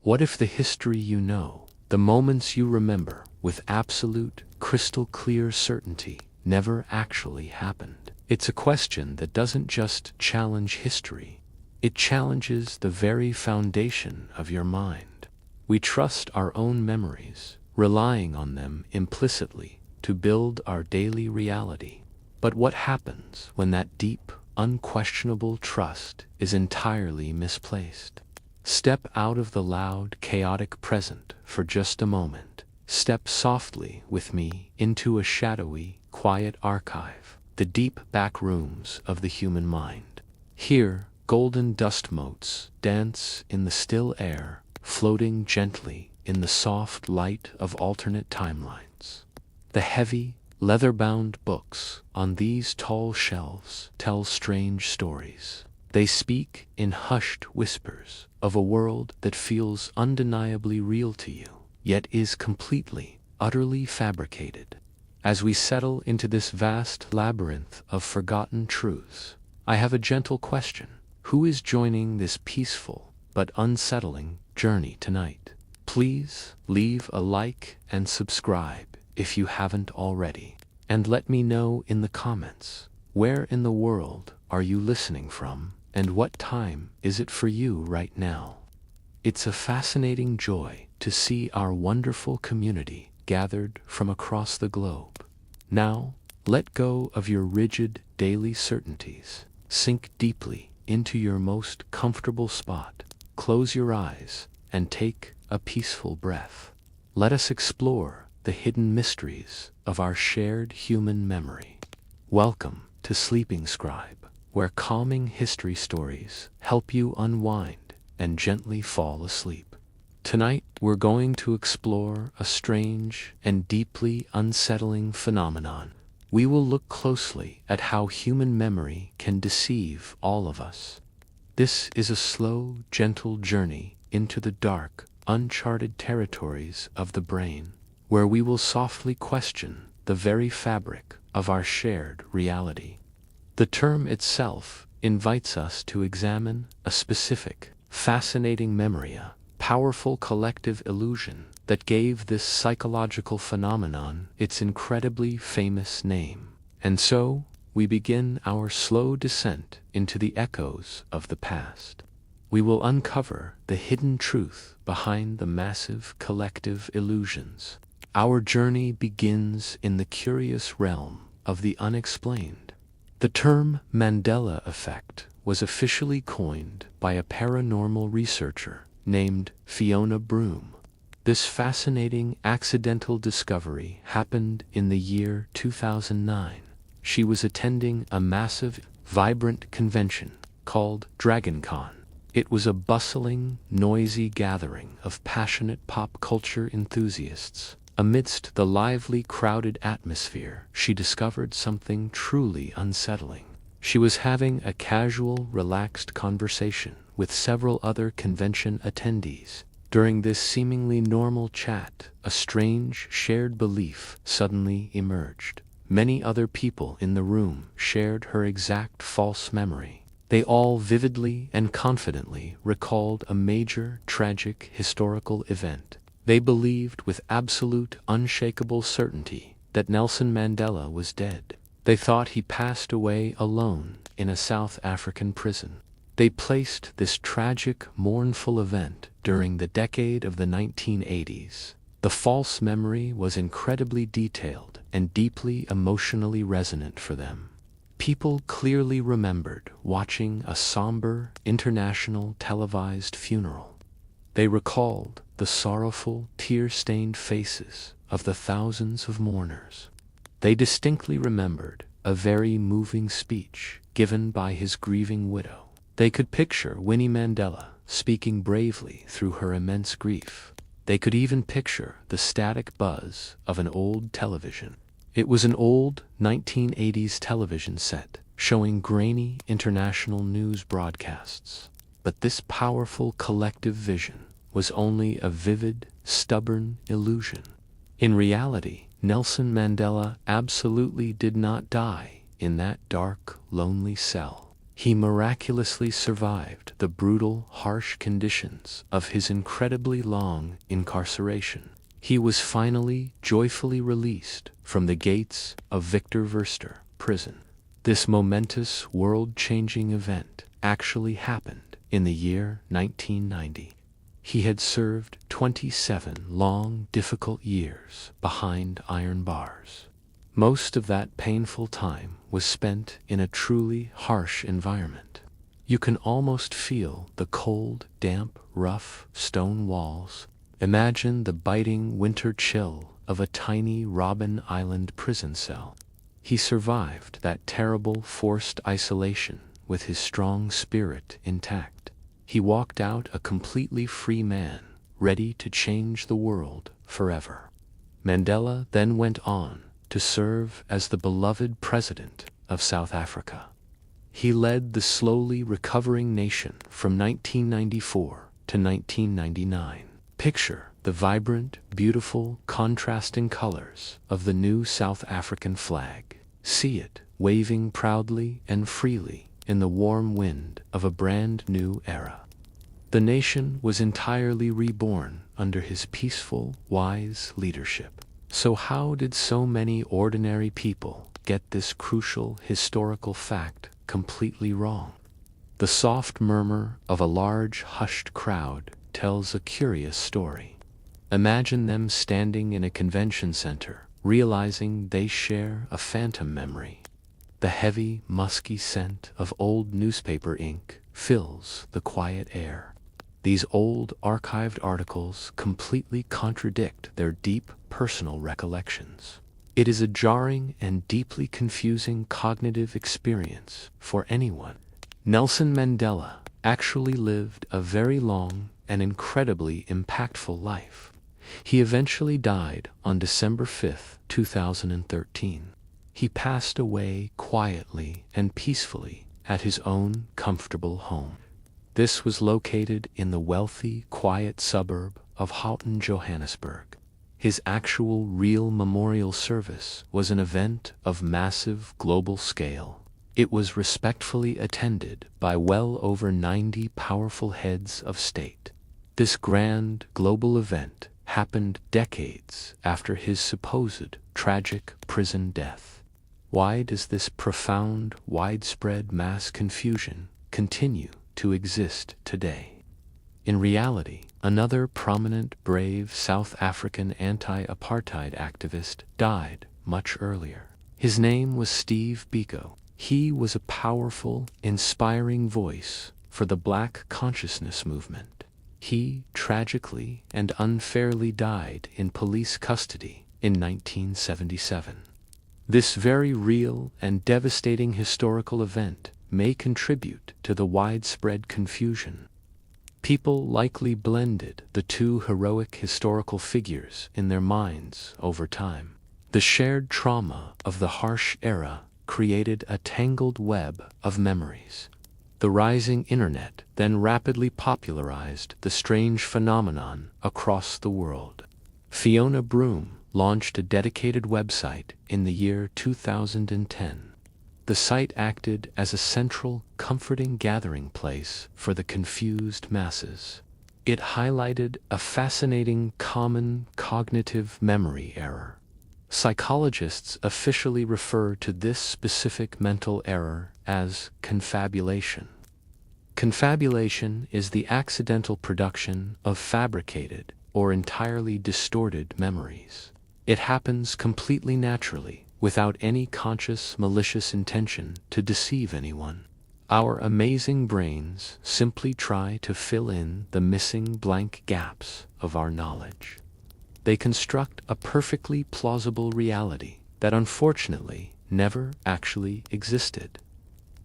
What if the history you know, the moments you remember with absolute, crystal clear certainty, never actually happened? It's a question that doesn't just challenge history, it challenges the very foundation of your mind. We trust our own memories, relying on them implicitly to build our daily reality. But what happens when that deep, unquestionable trust is entirely misplaced? Step out of the loud, chaotic present for just a moment. Step softly with me into a shadowy, quiet archive, the deep back rooms of the human mind. Here, golden dust motes dance in the still air, floating gently in the soft light of alternate timelines. The heavy, leather-bound books on these tall shelves tell strange stories. They speak in hushed whispers of a world that feels undeniably real to you, yet is completely, utterly fabricated. As we settle into this vast labyrinth of forgotten truths, I have a gentle question. Who is joining this peaceful but unsettling journey tonight? Please leave a like and subscribe if you haven't already. And let me know in the comments, where in the world are you listening from, and what time is it for you right now? It's a fascinating joy to see our wonderful community gathered from across the globe. Now, let go of your rigid daily certainties. Sink deeply into your most comfortable spot. Close your eyes and take a peaceful breath. Let us explore the hidden mysteries of our shared human memory. Welcome to Sleeping Scribe, where calming history stories help you unwind and gently fall asleep. Tonight, we're going to explore a strange and deeply unsettling phenomenon. We will look closely at how human memory can deceive all of us. This is a slow, gentle journey into the dark, uncharted territories of the brain, where we will softly question the very fabric of our shared reality. The term itself invites us to examine a specific, fascinating memory, a powerful collective illusion that gave this psychological phenomenon its incredibly famous name. And so, we begin our slow descent into the echoes of the past. We will uncover the hidden truth behind the massive collective illusions. Our journey begins in the curious realm of the unexplained. The term Mandela Effect was officially coined by a paranormal researcher named Fiona Broome. This fascinating accidental discovery happened in the year 2009. She was attending a massive, vibrant convention called DragonCon. It was a bustling, noisy gathering of passionate pop culture enthusiasts. Amidst the lively, crowded atmosphere, she discovered something truly unsettling. She was having a casual, relaxed conversation with several other convention attendees. During this seemingly normal chat, a strange, shared belief suddenly emerged. Many other people in the room shared her exact false memory. They all vividly and confidently recalled a major, tragic, historical event. They believed with absolute, unshakable certainty that Nelson Mandela was dead. They thought he passed away alone in a South African prison. They placed this tragic, mournful event during the decade of the 1980s. The false memory was incredibly detailed and deeply emotionally resonant for them. People clearly remembered watching a somber, international televised funeral. They recalled the sorrowful, tear-stained faces of the thousands of mourners. They distinctly remembered a very moving speech given by his grieving widow. They could picture Winnie Mandela speaking bravely through her immense grief. They could even picture the static buzz of an old television. It was an old 1980s television set showing grainy international news broadcasts. But this powerful collective vision was only a vivid, stubborn illusion. In reality, Nelson Mandela absolutely did not die in that dark, lonely cell. He miraculously survived the brutal, harsh conditions of his incredibly long incarceration. He was finally joyfully released from the gates of Victor Verster prison. This momentous, world-changing event actually happened in the year 1990. He had served 27 long, difficult years behind iron bars. Most of that painful time was spent in a truly harsh environment. You can almost feel the cold, damp, rough stone walls. Imagine the biting winter chill of a tiny Robben Island prison cell. He survived that terrible forced isolation with his strong spirit intact. He walked out a completely free man, ready to change the world forever. Mandela then went on to serve as the beloved president of South Africa. He led the slowly recovering nation from 1994 to 1999. Picture the vibrant, beautiful, contrasting colors of the new South African flag. See it waving proudly and freely in the warm wind of a brand new era. The nation was entirely reborn under his peaceful, wise leadership. So how did so many ordinary people get this crucial historical fact completely wrong? The soft murmur of a large, hushed crowd tells a curious story. Imagine them standing in a convention center, realizing they share a phantom memory. The heavy, musky scent of old newspaper ink fills the quiet air. These old archived articles completely contradict their deep personal recollections. It is a jarring and deeply confusing cognitive experience for anyone. Nelson Mandela actually lived a very long and incredibly impactful life. He eventually died on December 5, 2013. He passed away quietly and peacefully at his own comfortable home. This was located in the wealthy, quiet suburb of Houghton, Johannesburg. His actual real memorial service was an event of massive global scale. It was respectfully attended by well over 90 powerful heads of state. This grand global event happened decades after his supposed tragic prison death. Why does this profound, widespread mass confusion continue to exist today? In reality, another prominent, brave South African anti-apartheid activist died much earlier. His name was Steve Biko. He was a powerful, inspiring voice for the Black consciousness movement. He tragically and unfairly died in police custody in 1977. This very real and devastating historical event may contribute to the widespread confusion. People likely blended the two heroic historical figures in their minds over time. The shared trauma of the harsh era created a tangled web of memories. The rising internet then rapidly popularized the strange phenomenon across the world. Fiona Broom launched a dedicated website in the year 2010. The site acted as a central, comforting gathering place for the confused masses. It highlighted a fascinating common cognitive memory error. Psychologists officially refer to this specific mental error as confabulation. Confabulation is the accidental production of fabricated or entirely distorted memories. It happens completely naturally, without any conscious, malicious intention to deceive anyone. Our amazing brains simply try to fill in the missing blank gaps of our knowledge. They construct a perfectly plausible reality that unfortunately never actually existed.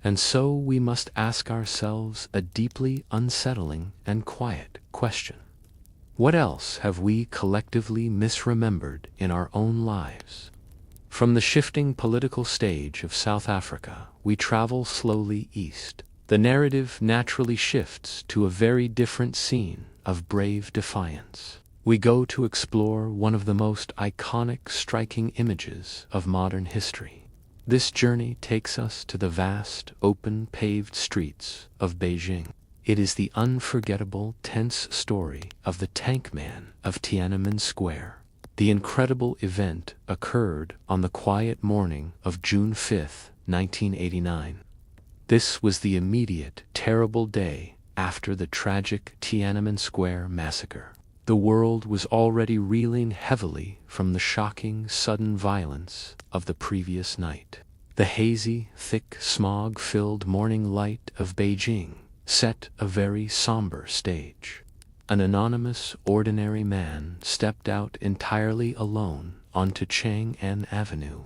And so we must ask ourselves a deeply unsettling and quiet question. What else have we collectively misremembered in our own lives? From the shifting political stage of South Africa, we travel slowly east. The narrative naturally shifts to a very different scene of brave defiance. We go to explore one of the most iconic, striking images of modern history. This journey takes us to the vast, open, paved streets of Beijing. It is the unforgettable, tense story of the Tank Man of Tiananmen Square. The incredible event occurred on the quiet morning of June 5, 1989. This was the immediate, terrible day after the tragic Tiananmen Square massacre. The world was already reeling heavily from the shocking, sudden violence of the previous night. The hazy, thick, smog-filled morning light of Beijing set a very somber stage. An anonymous, ordinary man stepped out entirely alone onto Chang'an Avenue.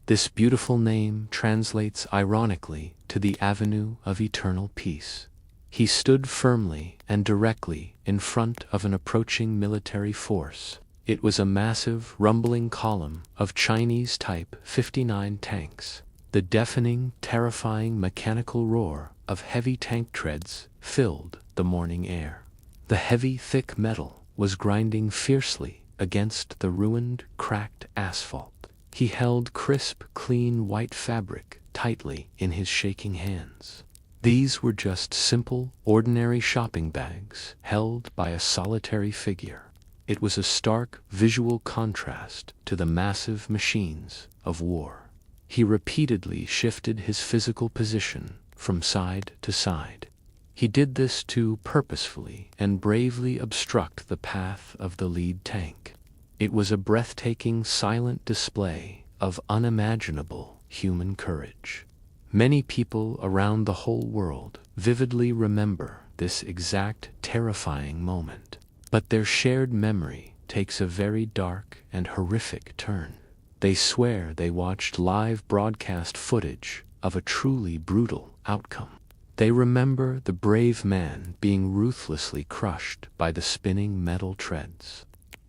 This beautiful name translates ironically to the Avenue of Eternal Peace. He stood firmly and directly in front of an approaching military force. It was a massive, rumbling column of Chinese Type 59 tanks. The deafening, terrifying mechanical roar of heavy tank treads filled the morning air. The heavy, thick metal was grinding fiercely against the ruined, cracked asphalt. He held crisp, clean white fabric tightly in his shaking hands. These were just simple, ordinary shopping bags held by a solitary figure. It was a stark, visual contrast to the massive machines of war. He repeatedly shifted his physical position from side to side. He did this to purposefully and bravely obstruct the path of the lead tank. It was a breathtaking, silent display of unimaginable human courage. Many people around the whole world vividly remember this exact terrifying moment. But their shared memory takes a very dark and horrific turn. They swear they watched live broadcast footage of a truly brutal outcome. They remember the brave man being ruthlessly crushed by the spinning metal treads.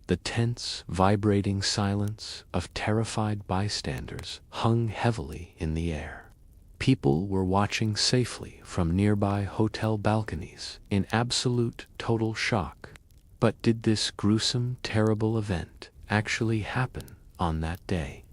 The tense, vibrating silence of terrified bystanders hung heavily in the air. People were watching safely from nearby hotel balconies in absolute, total shock. But did this gruesome, terrible event actually happen on that day?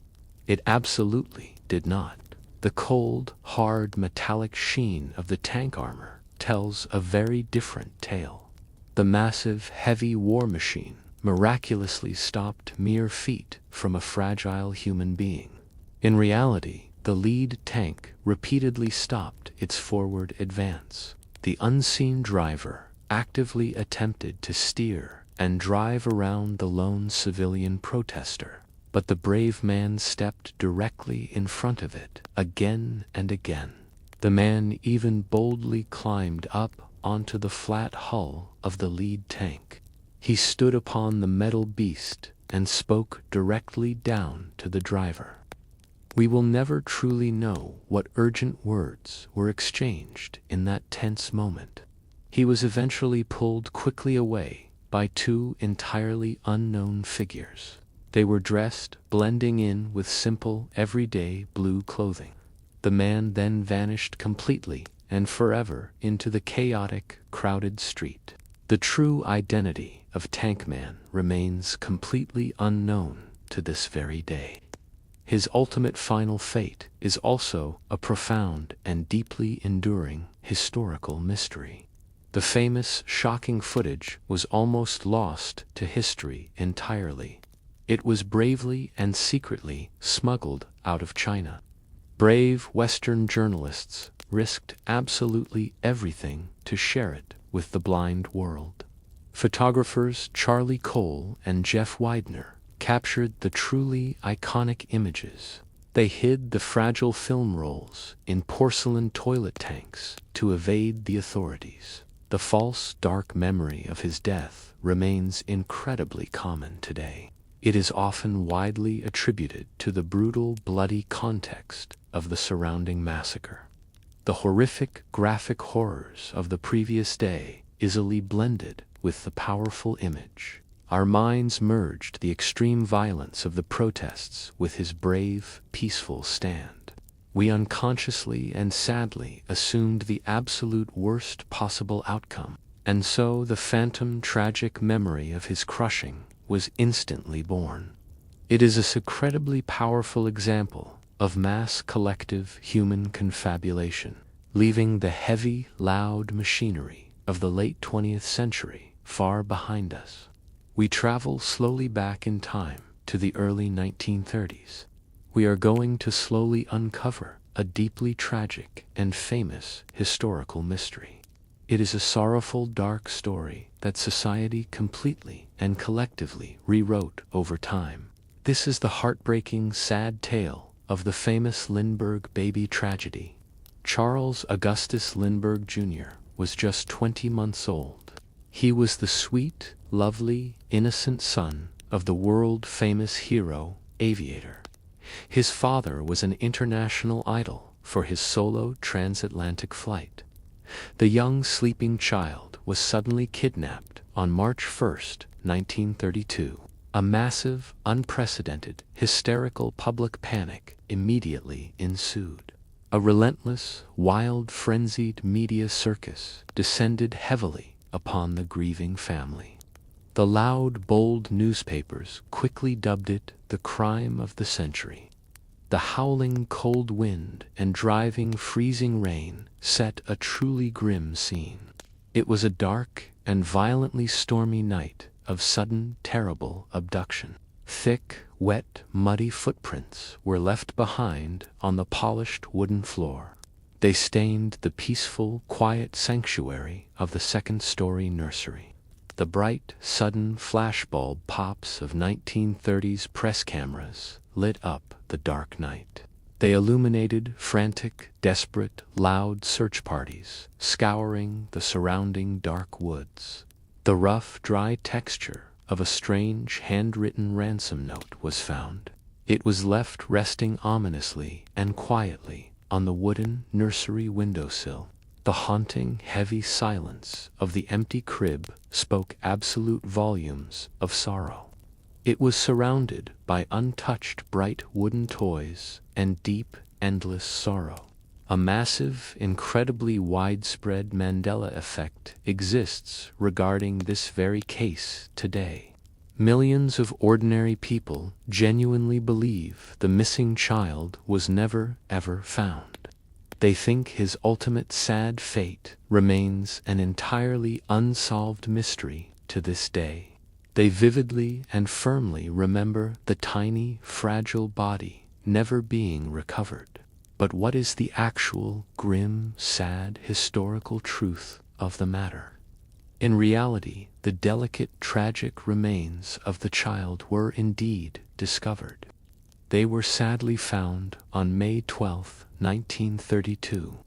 It absolutely did not. The cold, hard, metallic sheen of the tank armor tells a very different tale. The massive, heavy war machine miraculously stopped mere feet from a fragile human being. In reality, the lead tank repeatedly stopped its forward advance. The unseen driver actively attempted to steer and drive around the lone civilian protester, but the brave man stepped directly in front of it again and again. The man even boldly climbed up onto the flat hull of the lead tank. He stood upon the metal beast and spoke directly down to the driver. We will never truly know what urgent words were exchanged in that tense moment. He was eventually pulled quickly away by two entirely unknown figures. They were dressed, blending in with simple, everyday blue clothing. The man then vanished completely and forever into the chaotic, crowded street. The true identity of Tank Man remains completely unknown to this very day. His ultimate final fate is also a profound and deeply enduring historical mystery. The famous, shocking footage was almost lost to history entirely. It was bravely and secretly smuggled out of China. Brave Western journalists risked absolutely everything to share it with the blind world. Photographers Charlie Cole and Jeff Widener captured the truly iconic images. They hid the fragile film rolls in porcelain toilet tanks to evade the authorities. The false, dark memory of his death remains incredibly common today. It is often widely attributed to the brutal, bloody context of the surrounding massacre. The horrific, graphic horrors of the previous day easily blended with the powerful image. Our minds merged the extreme violence of the protests with his brave, peaceful stand. We unconsciously and sadly assumed the absolute worst possible outcome, and so the phantom tragic memory of his crushing was instantly born. It is an incredibly powerful example of mass collective human confabulation, leaving the heavy, loud machinery of the late 20th century far behind us. We travel slowly back in time to the early 1930s. We are going to slowly uncover a deeply tragic and famous historical mystery. It is a sorrowful, dark story that society completely and collectively rewrote over time. This is the heartbreaking, sad tale of the famous Lindbergh baby tragedy. Charles Augustus Lindbergh Jr. was just 20 months old. He was the sweet, lovely, innocent son of the world-famous hero, aviator. His father was an international idol for his solo transatlantic flight. The young sleeping child was suddenly kidnapped on March 1st, 1932. A massive, unprecedented, hysterical public panic immediately ensued. A relentless, wild, frenzied media circus descended heavily upon the grieving family. The loud, bold newspapers quickly dubbed it the crime of the century. The howling cold wind and driving freezing rain set a truly grim scene. It was a dark and violently stormy night of sudden, terrible abduction. Thick, wet, muddy footprints were left behind on the polished wooden floor. They stained the peaceful, quiet sanctuary of the second-story nursery. The bright, sudden flashbulb pops of 1930s press cameras lit up the dark night. They illuminated frantic, desperate, loud search parties, scouring the surrounding dark woods. The rough, dry texture of a strange, handwritten ransom note was found. It was left resting ominously and quietly on the wooden nursery windowsill. The haunting, heavy silence of the empty crib spoke absolute volumes of sorrow. It was surrounded by untouched bright wooden toys and deep, endless sorrow. A massive, incredibly widespread Mandela Effect exists regarding this very case today. Millions of ordinary people genuinely believe the missing child was never, ever found. They think his ultimate sad fate remains an entirely unsolved mystery to this day. They vividly and firmly remember the tiny, fragile body never being recovered. But what is the actual, grim, sad, historical truth of the matter? In reality, the delicate, tragic remains of the child were indeed discovered. They were sadly found on May 12, 1932.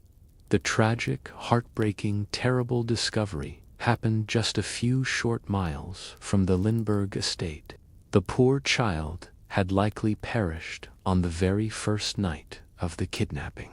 The tragic, heartbreaking, terrible discovery happened just a few short miles from the Lindbergh estate. The poor child had likely perished on the very first night of the kidnapping.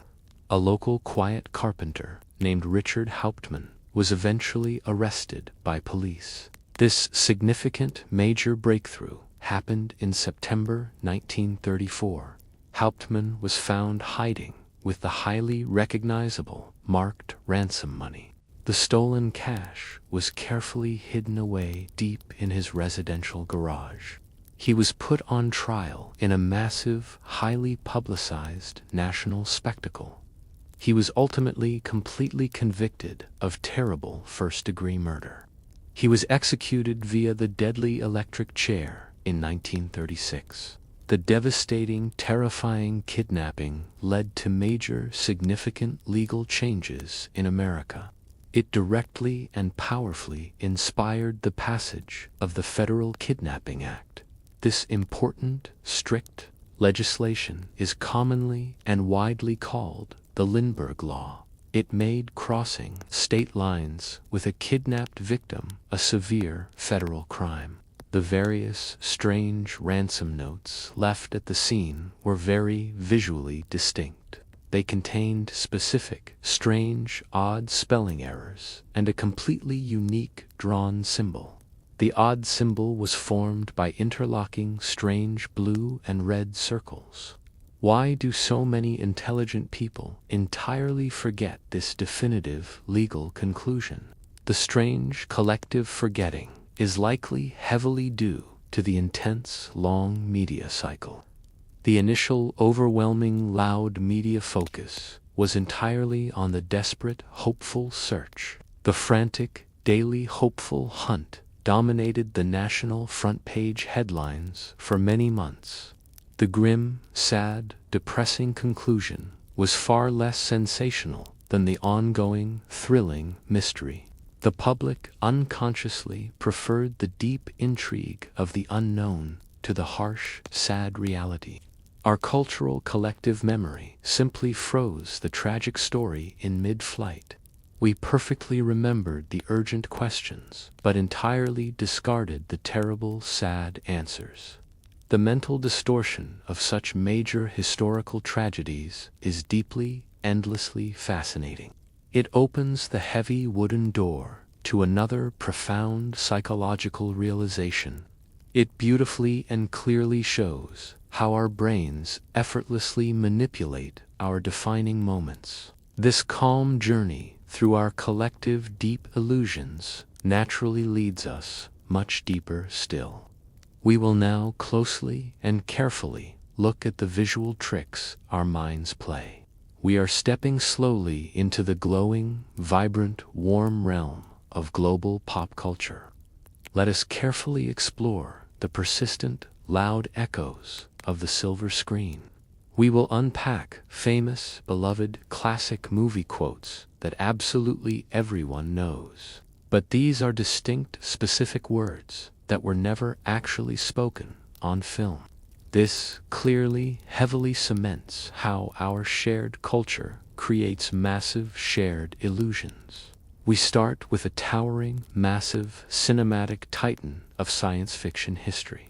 A local quiet carpenter named Richard Hauptmann was eventually arrested by police. This significant major breakthrough happened in September 1934. Hauptmann was found hiding with the highly recognizable marked ransom money. The stolen cash was carefully hidden away deep in his residential garage. He was put on trial in a massive, highly publicized national spectacle. He was ultimately completely convicted of terrible first-degree murder. He was executed via the deadly electric chair in 1936. The devastating, terrifying kidnapping led to major, significant legal changes in America. It directly and powerfully inspired the passage of the Federal Kidnapping Act. This important, strict legislation is commonly and widely called the Lindbergh Law. It made crossing state lines with a kidnapped victim a severe federal crime. The various strange ransom notes left at the scene were very visually distinct. They contained specific, strange, odd spelling errors and a completely unique drawn symbol. The odd symbol was formed by interlocking strange blue and red circles. Why do so many intelligent people entirely forget this definitive legal conclusion? The strange collective forgetting is likely heavily due to the intense, long media cycle. The initial overwhelming loud media focus was entirely on the desperate, hopeful search. The frantic, daily hopeful hunt dominated the national front-page headlines for many months. The grim, sad, depressing conclusion was far less sensational than the ongoing, thrilling mystery. The public unconsciously preferred the deep intrigue of the unknown to the harsh, sad reality. Our cultural collective memory simply froze the tragic story in mid-flight. We perfectly remembered the urgent questions, but entirely discarded the terrible, sad answers. The mental distortion of such major historical tragedies is deeply, endlessly fascinating. It opens the heavy wooden door to another profound psychological realization. It beautifully and clearly shows how our brains effortlessly manipulate our defining moments. This calm journey through our collective deep illusions naturally leads us much deeper still. We will now closely and carefully look at the visual tricks our minds play. We are stepping slowly into the glowing, vibrant, warm realm of global pop culture. Let us carefully explore the persistent, loud echoes of the silver screen. We will unpack famous, beloved, classic movie quotes that absolutely everyone knows. But these are distinct, specific words that were never actually spoken on film. This clearly, heavily cements how our shared culture creates massive shared illusions. We start with a towering, massive, cinematic titan of science fiction history.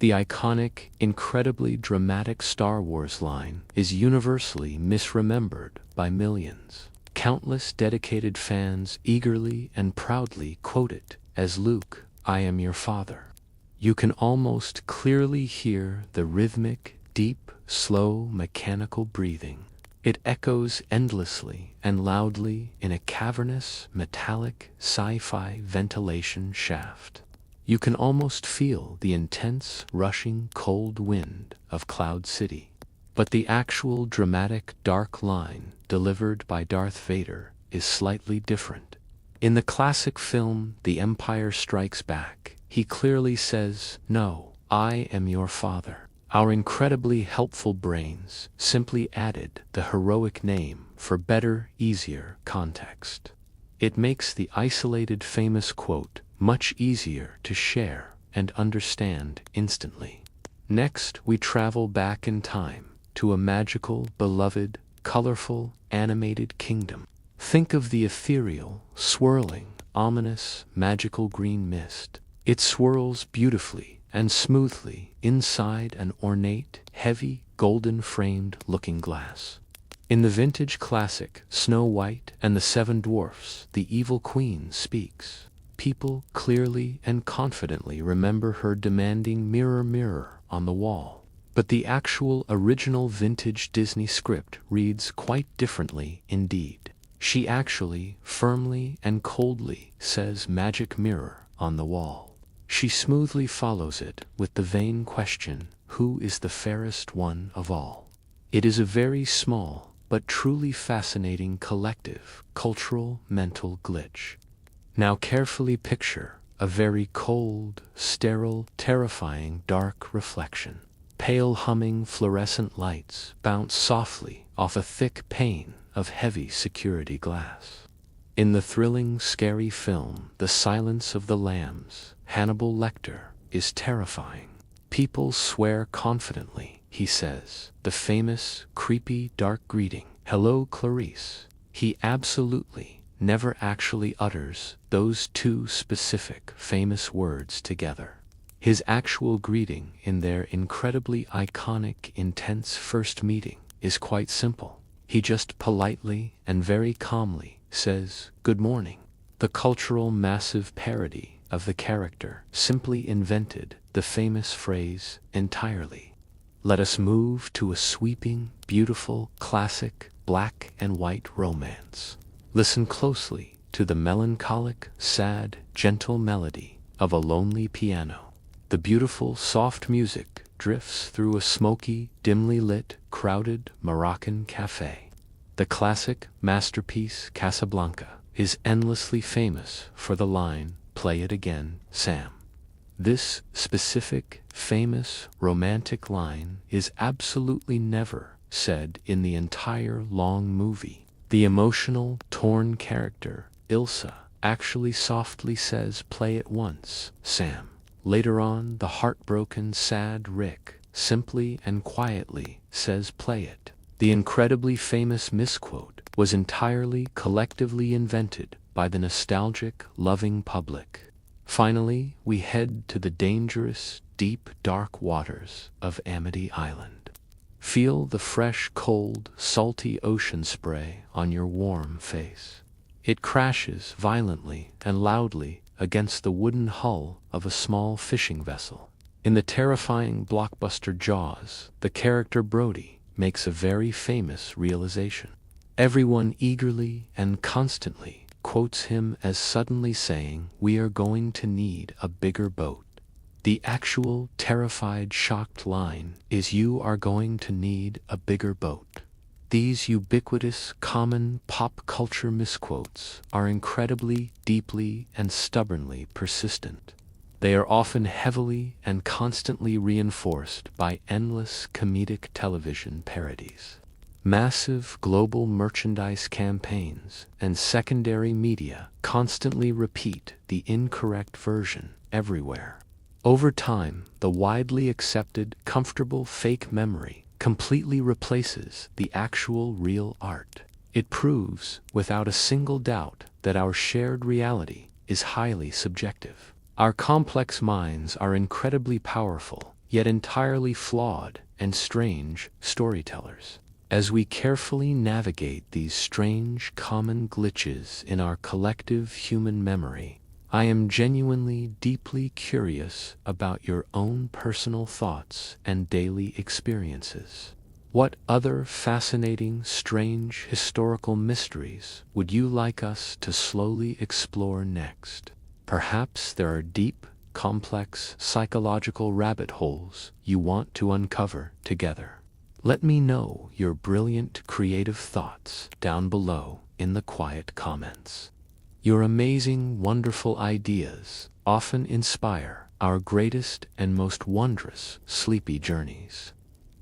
The iconic, incredibly dramatic Star Wars line is universally misremembered by millions. Countless dedicated fans eagerly and proudly quote it as Luke, "I am your father." You can almost clearly hear the rhythmic, deep, slow, mechanical breathing. It echoes endlessly and loudly in a cavernous, metallic, sci-fi ventilation shaft. You can almost feel the intense, rushing, cold wind of Cloud City. But the actual dramatic, dark line delivered by Darth Vader is slightly different. In the classic film The Empire Strikes Back, he clearly says, "No, I am your father." Our incredibly helpful brains simply added the heroic name for better, easier context. It makes the isolated famous quote much easier to share and understand instantly. Next, we travel back in time to a magical, beloved, colorful, animated kingdom. Think of the ethereal, swirling, ominous, magical green mist. It swirls beautifully and smoothly inside an ornate, heavy, golden-framed looking glass. In the vintage classic Snow White and the Seven Dwarfs, the evil queen speaks. People clearly and confidently remember her demanding "Mirror, mirror" on the wall. But the actual original vintage Disney script reads quite differently indeed. She actually, firmly and coldly, says "magic mirror" on the wall. She smoothly follows it with the vain question, "Who is the fairest one of all?" It is a very small, but truly fascinating collective, cultural, mental glitch. Now carefully picture a very cold, sterile, terrifying, dark reflection. Pale humming fluorescent lights bounce softly off a thick pane of heavy security glass. In the thrilling, scary film The Silence of the Lambs, Hannibal Lecter is terrifying. People swear confidently, he says, the famous, creepy, dark greeting, "Hello, Clarice." He absolutely never actually utters those two specific, famous words together. His actual greeting in their incredibly iconic, intense first meeting is quite simple. He just politely and very calmly says, "Good morning." The cultural massive parody of the character simply invented the famous phrase entirely. Let us move to a sweeping, beautiful, classic, black and white romance. Listen closely to the melancholic, sad, gentle melody of a lonely piano. The beautiful, soft music drifts through a smoky, dimly lit, crowded Moroccan cafe. The classic masterpiece Casablanca is endlessly famous for the line, "Play it again, Sam." This specific, famous, romantic line is absolutely never said in the entire long movie. The emotional, torn character, Ilsa, actually softly says, "Play it once, Sam." Later on, the heartbroken, sad Rick simply and quietly says, "Play it." The incredibly famous misquote was entirely collectively invented by the nostalgic, loving public. Finally, we head to the dangerous, deep, dark waters of Amity Island. Feel the fresh, cold, salty ocean spray on your warm face. It crashes violently and loudly against the wooden hull of a small fishing vessel. In the terrifying blockbuster Jaws, the character Brody makes a very famous realization. Everyone eagerly and constantly quotes him as suddenly saying, "We are going to need a bigger boat." The actual terrified, shocked line is, "You are going to need a bigger boat." These ubiquitous, common pop culture misquotes are incredibly, deeply, and stubbornly persistent. They are often heavily and constantly reinforced by endless comedic television parodies. Massive global merchandise campaigns and secondary media constantly repeat the incorrect version everywhere. Over time, the widely accepted, comfortable fake memory completely replaces the actual real art. It proves, without a single doubt, that our shared reality is highly subjective. Our complex minds are incredibly powerful, yet entirely flawed and strange storytellers. As we carefully navigate these strange, common glitches in our collective human memory, I am genuinely deeply curious about your own personal thoughts and daily experiences. What other fascinating, strange historical mysteries would you like us to slowly explore next? Perhaps there are deep, complex psychological rabbit holes you want to uncover together. Let me know your brilliant creative thoughts down below in the quiet comments. Your amazing, wonderful ideas often inspire our greatest and most wondrous sleepy journeys.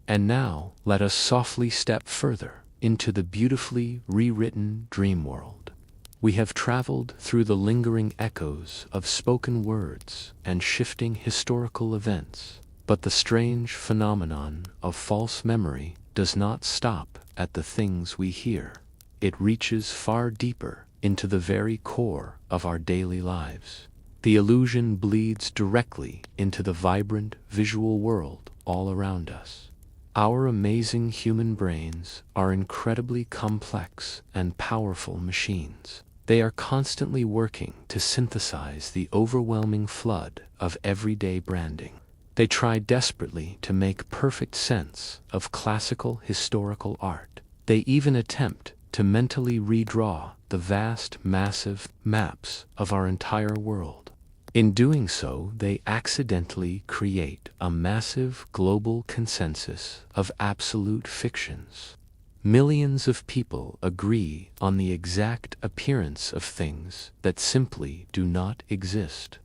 And now, let us softly step further into the beautifully rewritten dream world. We have traveled through the lingering echoes of spoken words and shifting historical events, but the strange phenomenon of false memory does not stop at the things we hear. It reaches far deeper into the very core of our daily lives. The illusion bleeds directly into the vibrant visual world all around us. Our amazing human brains are incredibly complex and powerful machines. They are constantly working to synthesize the overwhelming flood of everyday branding. They try desperately to make perfect sense of classical historical art. They even attempt to mentally redraw the vast, massive maps of our entire world. In doing so, they accidentally create a massive global consensus of absolute fictions. Millions of people agree on the exact appearance of things that simply do not exist.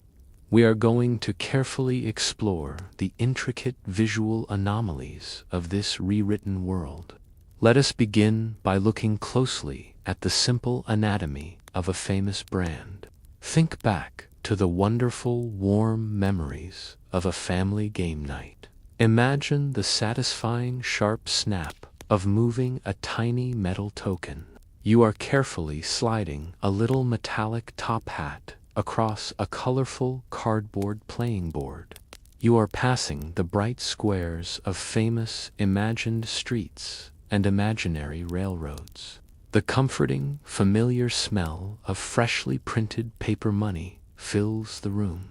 We are going to carefully explore the intricate visual anomalies of this rewritten world. Let us begin by looking closely at the simple anatomy of a famous brand. Think back to the wonderful, warm memories of a family game night. Imagine the satisfying, sharp snap of moving a tiny metal token. You are carefully sliding a little metallic top hat across a colorful cardboard playing board. You are passing the bright squares of famous imagined streets and imaginary railroads. The comforting, familiar smell of freshly printed paper money fills the room.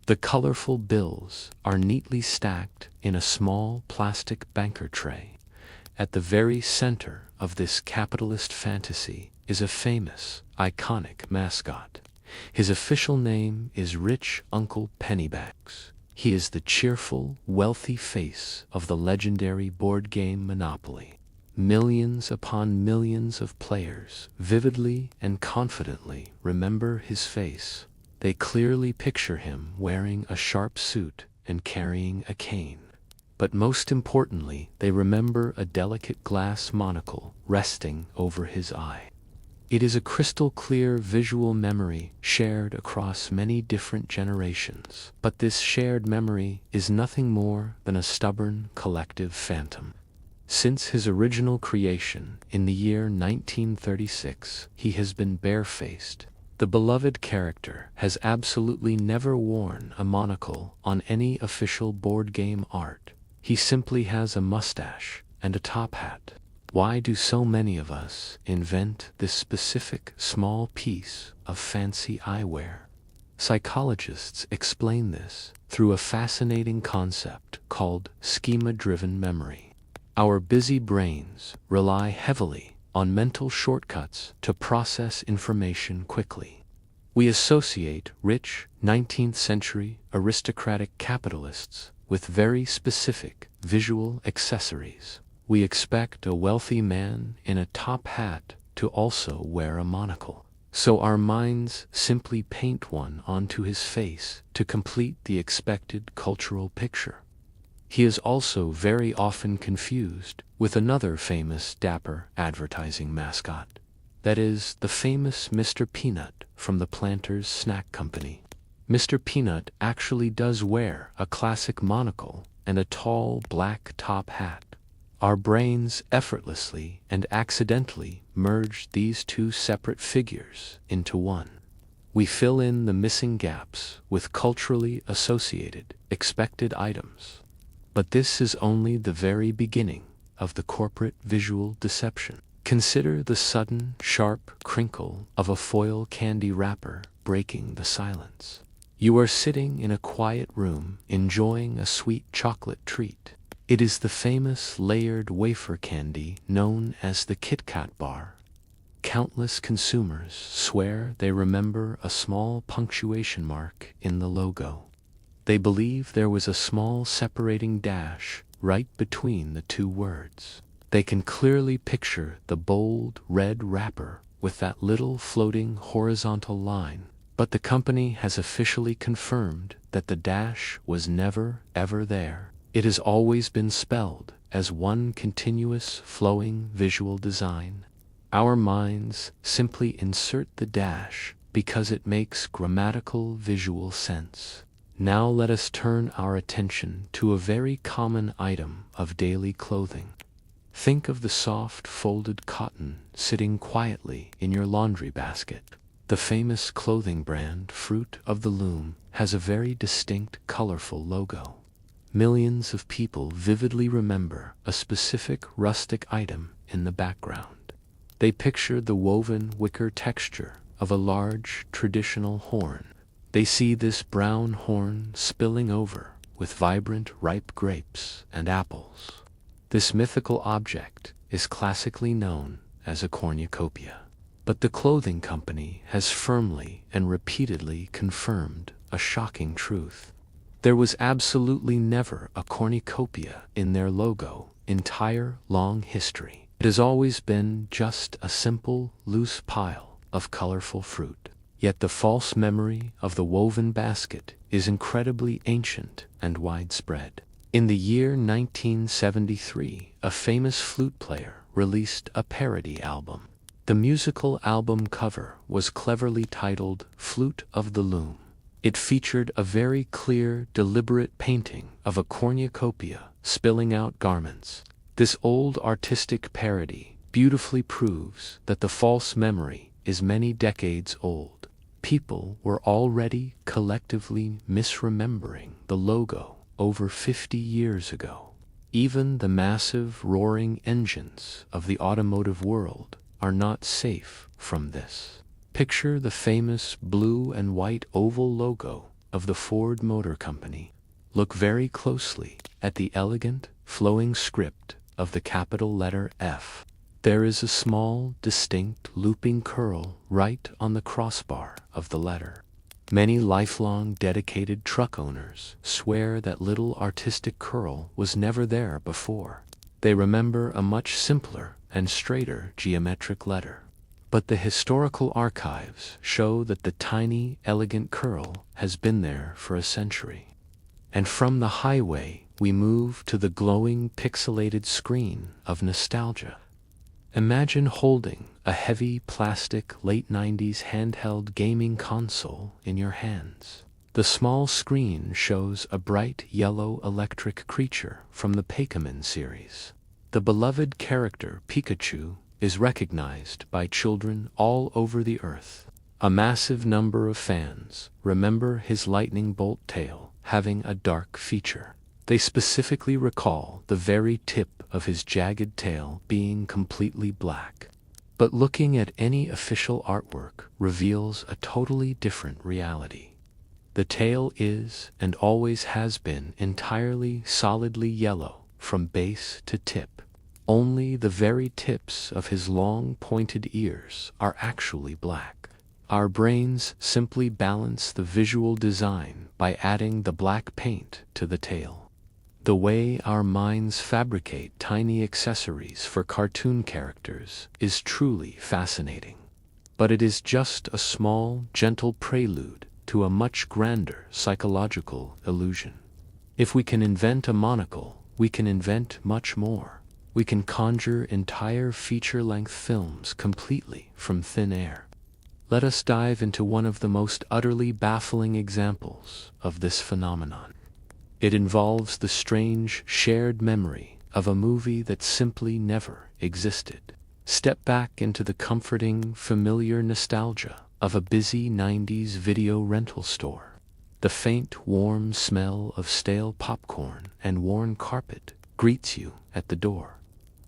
The colorful bills are neatly stacked in a small plastic banker tray. At the very center of this capitalist fantasy is a famous, iconic mascot. His official name is Rich Uncle Pennybags. He is the cheerful, wealthy face of the legendary board game Monopoly. Millions upon millions of players vividly and confidently remember his face. They clearly picture him wearing a sharp suit and carrying a cane. But most importantly, they remember a delicate glass monocle resting over his eye. It is a crystal clear visual memory shared across many different generations. But this shared memory is nothing more than a stubborn collective phantom. Since his original creation in the year 1936, he has been barefaced. The beloved character has absolutely never worn a monocle on any official board game art. He simply has a mustache and a top hat. Why do so many of us invent this specific small piece of fancy eyewear? Psychologists explain this through a fascinating concept called schema-driven memory. Our busy brains rely heavily on mental shortcuts to process information quickly. We associate rich 19th century aristocratic capitalists with very specific visual accessories. We expect a wealthy man in a top hat to also wear a monocle. So our minds simply paint one onto his face to complete the expected cultural picture. He is also very often confused with another famous dapper advertising mascot. That is, the famous Mr. Peanut from the Planters Snack Company. Mr. Peanut actually does wear a classic monocle and a tall black top hat. Our brains effortlessly and accidentally merge these two separate figures into one. We fill in the missing gaps with culturally associated, expected items. But this is only the very beginning of the corporate visual deception. Consider the sudden, sharp crinkle of a foil candy wrapper breaking the silence. You are sitting in a quiet room enjoying a sweet chocolate treat. It is the famous layered wafer candy known as the Kit Kat bar. Countless consumers swear they remember a small punctuation mark in the logo. They believe there was a small separating dash right between the two words. They can clearly picture the bold red wrapper with that little floating horizontal line. But the company has officially confirmed that the dash was never, ever there. It has always been spelled as one continuous flowing visual design. Our minds simply insert the dash because it makes grammatical visual sense. Now let us turn our attention to a very common item of daily clothing. Think of the soft folded cotton sitting quietly in your laundry basket. The famous clothing brand Fruit of the Loom has a very distinct, colorful logo. Millions of people vividly remember a specific rustic item in the background. They picture the woven wicker texture of a large traditional horn. They see this brown horn spilling over with vibrant ripe grapes and apples. This mythical object is classically known as a cornucopia. But the clothing company has firmly and repeatedly confirmed a shocking truth. There was absolutely never a cornucopia in their logo entire long history. It has always been just a simple, loose pile of colorful fruit. Yet the false memory of the woven basket is incredibly ancient and widespread. In the year 1973, a famous flute player released a parody album. The musical album cover was cleverly titled Flute of the Loom. It featured a very clear, deliberate painting of a cornucopia spilling out garments. This old artistic parody beautifully proves that the false memory is many decades old. People were already collectively misremembering the logo over 50 years ago. Even the massive roaring engines of the automotive world are not safe from this. Picture the famous blue and white oval logo of the Ford Motor Company. Look very closely at the elegant, flowing script of the capital letter F. There is a small, distinct looping curl right on the crossbar of the letter. Many lifelong dedicated truck owners swear that little artistic curl was never there before. They remember a much simpler and straighter geometric letter. But the historical archives show that the tiny, elegant curl has been there for a century. And from the highway, we move to the glowing pixelated screen of nostalgia. Imagine holding a heavy plastic late 90s handheld gaming console in your hands. The small screen shows a bright yellow electric creature from the Pac-Man series. The beloved character Pikachu is recognized by children all over the earth. A massive number of fans remember his lightning bolt tail having a dark feature. They specifically recall the very tip of his jagged tail being completely black. But looking at any official artwork reveals a totally different reality. The tail is, and always has been, entirely solidly yellow from base to tip. Only the very tips of his long pointed ears are actually black. Our brains simply balance the visual design by adding the black paint to the tail. The way our minds fabricate tiny accessories for cartoon characters is truly fascinating. But it is just a small, gentle prelude to a much grander psychological illusion. If we can invent a monocle, we can invent much more. We can conjure entire feature-length films completely from thin air. Let us dive into one of the most utterly baffling examples of this phenomenon. It involves the strange, shared memory of a movie that simply never existed. Step back into the comforting, familiar nostalgia of a busy 90s video rental store. The faint, warm smell of stale popcorn and worn carpet greets you at the door.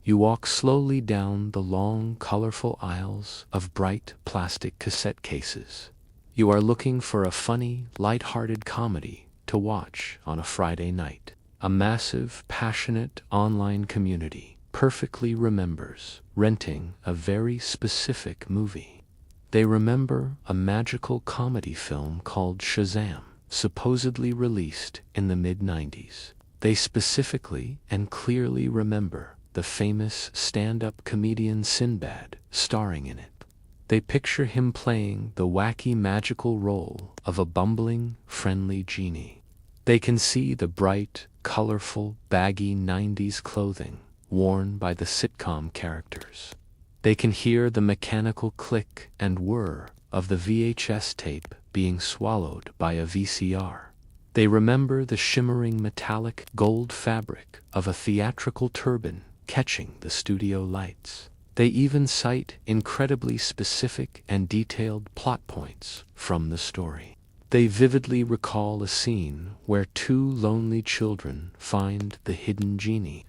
You walk slowly down the long, colorful aisles of bright plastic cassette cases. You are looking for a funny, light-hearted comedy to watch on a Friday night. A massive, passionate online community perfectly remembers renting a very specific movie. They remember a magical comedy film called Shazam, supposedly released in the mid-90s. They specifically and clearly remember the famous stand-up comedian Sinbad starring in it. They picture him playing the wacky magical role of a bumbling, friendly genie. They can see the bright, colorful, baggy 90s clothing worn by the sitcom characters. They can hear the mechanical click and whir of the VHS tape being swallowed by a VCR. They remember the shimmering metallic gold fabric of a theatrical turban catching the studio lights. They even cite incredibly specific and detailed plot points from the story. They vividly recall a scene where two lonely children find the hidden genie.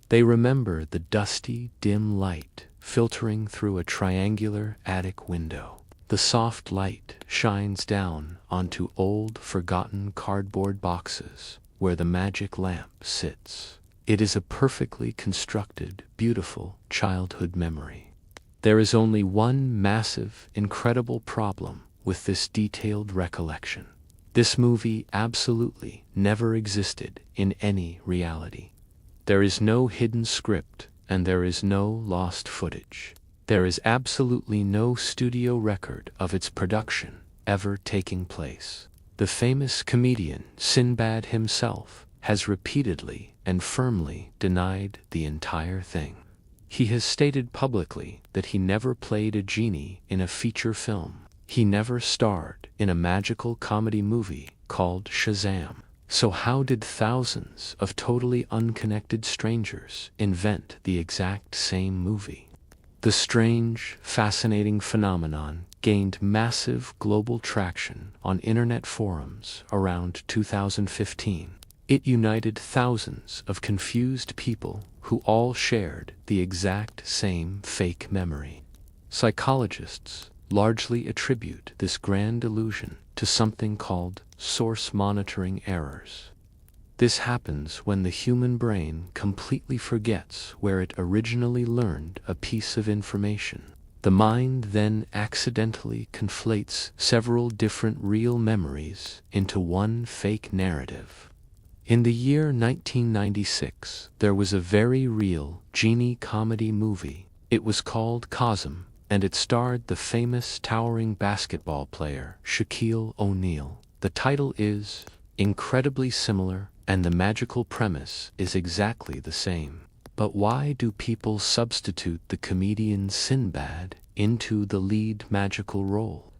They remember the dusty, dim light filtering through a triangular attic window. The soft light shines down onto old, forgotten cardboard boxes where the magic lamp sits. It is a perfectly constructed, beautiful childhood memory. There is only one massive, incredible problem with this detailed recollection. This movie absolutely never existed in any reality. There is no hidden script, and there is no lost footage. There is absolutely no studio record of its production ever taking place. The famous comedian Sinbad himself has repeatedly and firmly denied the entire thing. He has stated publicly that he never played a genie in a feature film. He never starred in a magical comedy movie called Shazam. So how did thousands of totally unconnected strangers invent the exact same movie? The strange, fascinating phenomenon gained massive global traction on internet forums around 2015. It united thousands of confused people who all shared the exact same fake memory. Psychologists largely attribute this grand illusion to something called source monitoring errors. This happens when the human brain completely forgets where it originally learned a piece of information. The mind then accidentally conflates several different real memories into one fake narrative. In the year 1996, there was a very real genie comedy movie. It was called Cosm, and it starred the famous towering basketball player Shaquille O'Neal. The title is incredibly similar, and the magical premise is exactly the same. But why do people substitute the comedian Sinbad into the lead magical role?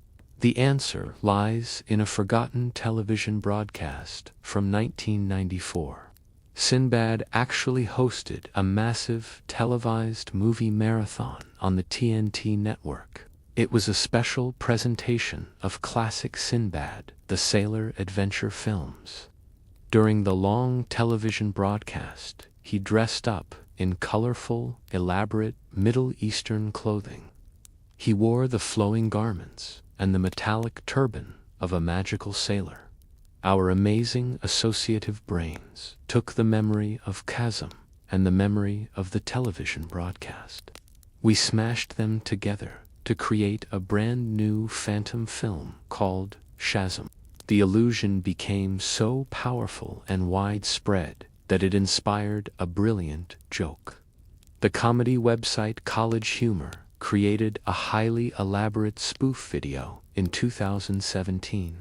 The answer lies in a forgotten television broadcast from 1994. Sinbad actually hosted a massive televised movie marathon on the TNT network. It was a special presentation of classic Sinbad, the sailor adventure films. During the long television broadcast, he dressed up in colorful, elaborate Middle Eastern clothing. He wore the flowing garments and the metallic turban of a magical sailor. Our amazing associative brains took the memory of Chasm and the memory of the television broadcast. We smashed them together to create a brand new phantom film called Shazam. The illusion became so powerful and widespread that it inspired a brilliant joke. The comedy website College Humor created a highly elaborate spoof video in 2017.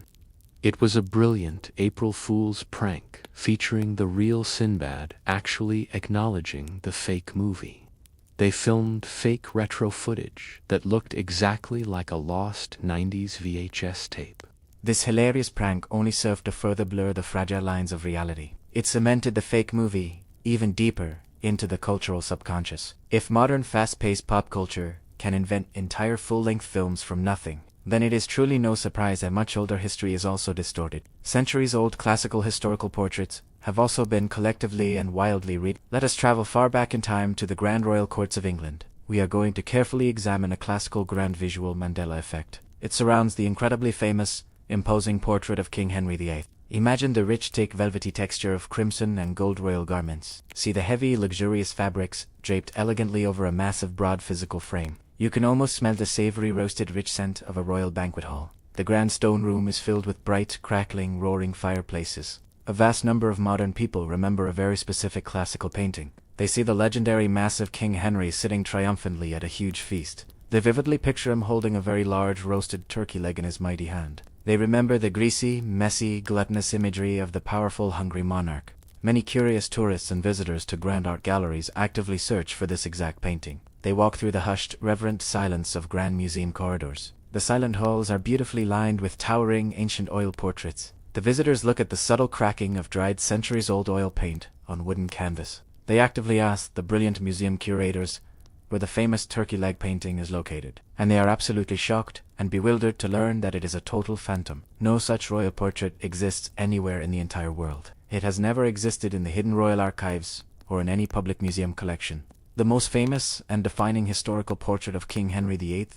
It was a brilliant April Fool's prank featuring the real Sinbad actually acknowledging the fake movie. They filmed fake retro footage that looked exactly like a lost 90s VHS tape. This hilarious prank only served to further blur the fragile lines of reality. It cemented the fake movie even deeper into the cultural subconscious. If modern fast-paced pop culture can invent entire full-length films from nothing, then it is truly no surprise that much older history is also distorted. Centuries-old classical historical portraits have also been collectively and wildly read. Let us travel far back in time to the Grand Royal Courts of England. We are going to carefully examine a classical grand visual Mandela Effect. It surrounds the incredibly famous, imposing portrait of King Henry VIII. Imagine the rich, thick, velvety texture of crimson and gold royal garments. See the heavy, luxurious fabrics draped elegantly over a massive, broad physical frame. You can almost smell the savory, roasted, rich scent of a royal banquet hall. The grand stone room is filled with bright, crackling, roaring fireplaces. A vast number of modern people remember a very specific classical painting. They see the legendary massive King Henry sitting triumphantly at a huge feast. They vividly picture him holding a very large roasted turkey leg in his mighty hand. They remember the greasy, messy, gluttonous imagery of the powerful, hungry monarch. Many curious tourists and visitors to grand art galleries actively search for this exact painting. They walk through the hushed, reverent silence of grand museum corridors. The silent halls are beautifully lined with towering, ancient oil portraits. The visitors look at the subtle cracking of dried centuries-old oil paint on wooden canvas. They actively ask the brilliant museum curators where the famous turkey leg painting is located, and they are absolutely shocked and bewildered to learn that it is a total phantom. No such royal portrait exists anywhere in the entire world. It has never existed in the hidden royal archives or in any public museum collection. The most famous and defining historical portrait of King Henry VIII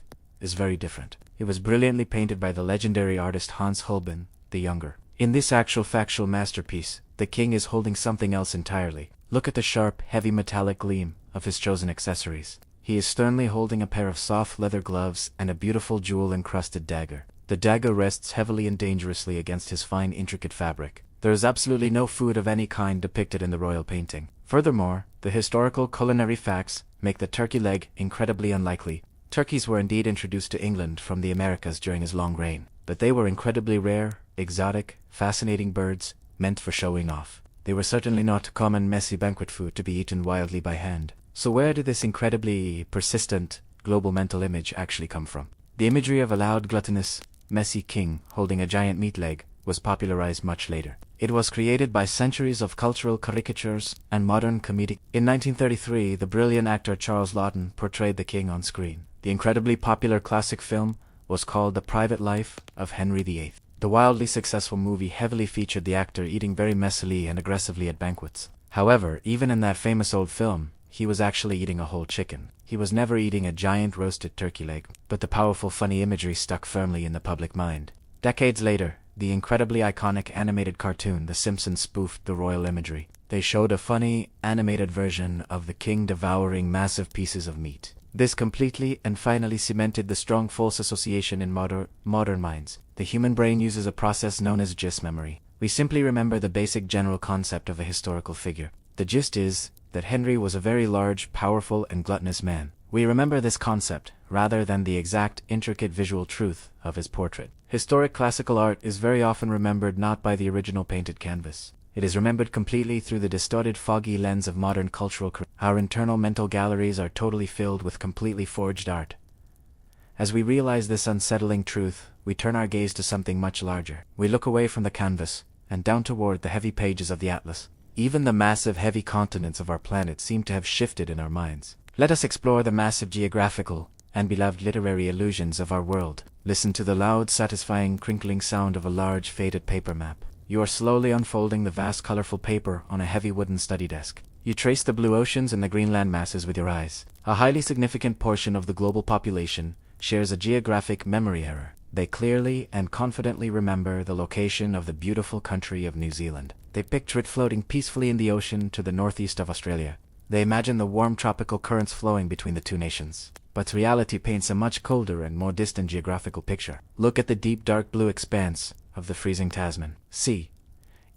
is very different. It was brilliantly painted by the legendary artist Hans Holbein the Younger. In this actual factual masterpiece, the king is holding something else entirely. Look at the sharp, heavy metallic gleam of his chosen accessories. He is sternly holding a pair of soft leather gloves and a beautiful jewel-encrusted dagger. The dagger rests heavily and dangerously against his fine, intricate fabric. There is absolutely no food of any kind depicted in the royal painting. Furthermore, the historical culinary facts make the turkey leg incredibly unlikely. Turkeys were indeed introduced to England from the Americas during his long reign, but they were incredibly rare, exotic, fascinating birds meant for showing off. They were certainly not common, messy banquet food to be eaten wildly by hand. So where did this incredibly persistent global mental image actually come from? The imagery of a loud, gluttonous, messy king holding a giant meat leg was popularized much later. It was created by centuries of cultural caricatures and modern comedic. In 1933, the brilliant actor Charles Laughton portrayed the king on screen. The incredibly popular classic film was called The Private Life of Henry VIII. The wildly successful movie heavily featured the actor eating very messily and aggressively at banquets. However, even in that famous old film, he was actually eating a whole chicken. He was never eating a giant roasted turkey leg, but the powerful funny imagery stuck firmly in the public mind. Decades later, the incredibly iconic animated cartoon The Simpsons spoofed the royal imagery. They showed a funny, animated version of the king devouring massive pieces of meat. This completely and finally cemented the strong false association in modern minds. The human brain uses a process known as gist memory. We simply remember the basic general concept of a historical figure. The gist is that Henry was a very large, powerful, and gluttonous man. We remember this concept, rather than the exact, intricate visual truth of his portrait. Historic classical art is very often remembered not by the original painted canvas. It is remembered completely through the distorted, foggy lens of modern cultural creation. Our internal mental galleries are totally filled with completely forged art. As we realize this unsettling truth, we turn our gaze to something much larger. We look away from the canvas, and down toward the heavy pages of the atlas. Even the massive, heavy continents of our planet seem to have shifted in our minds. Let us explore the massive geographical and beloved literary illusions of our world. Listen to the loud, satisfying, crinkling sound of a large, faded paper map. You are slowly unfolding the vast, colorful paper on a heavy wooden study desk. You trace the blue oceans and the green land masses with your eyes. A highly significant portion of the global population shares a geographic memory error. They clearly and confidently remember the location of the beautiful country of New Zealand. They picture it floating peacefully in the ocean to the northeast of Australia. They imagine the warm tropical currents flowing between the two nations. But reality paints a much colder and more distant geographical picture. Look at the deep dark blue expanse of the freezing Tasman. See,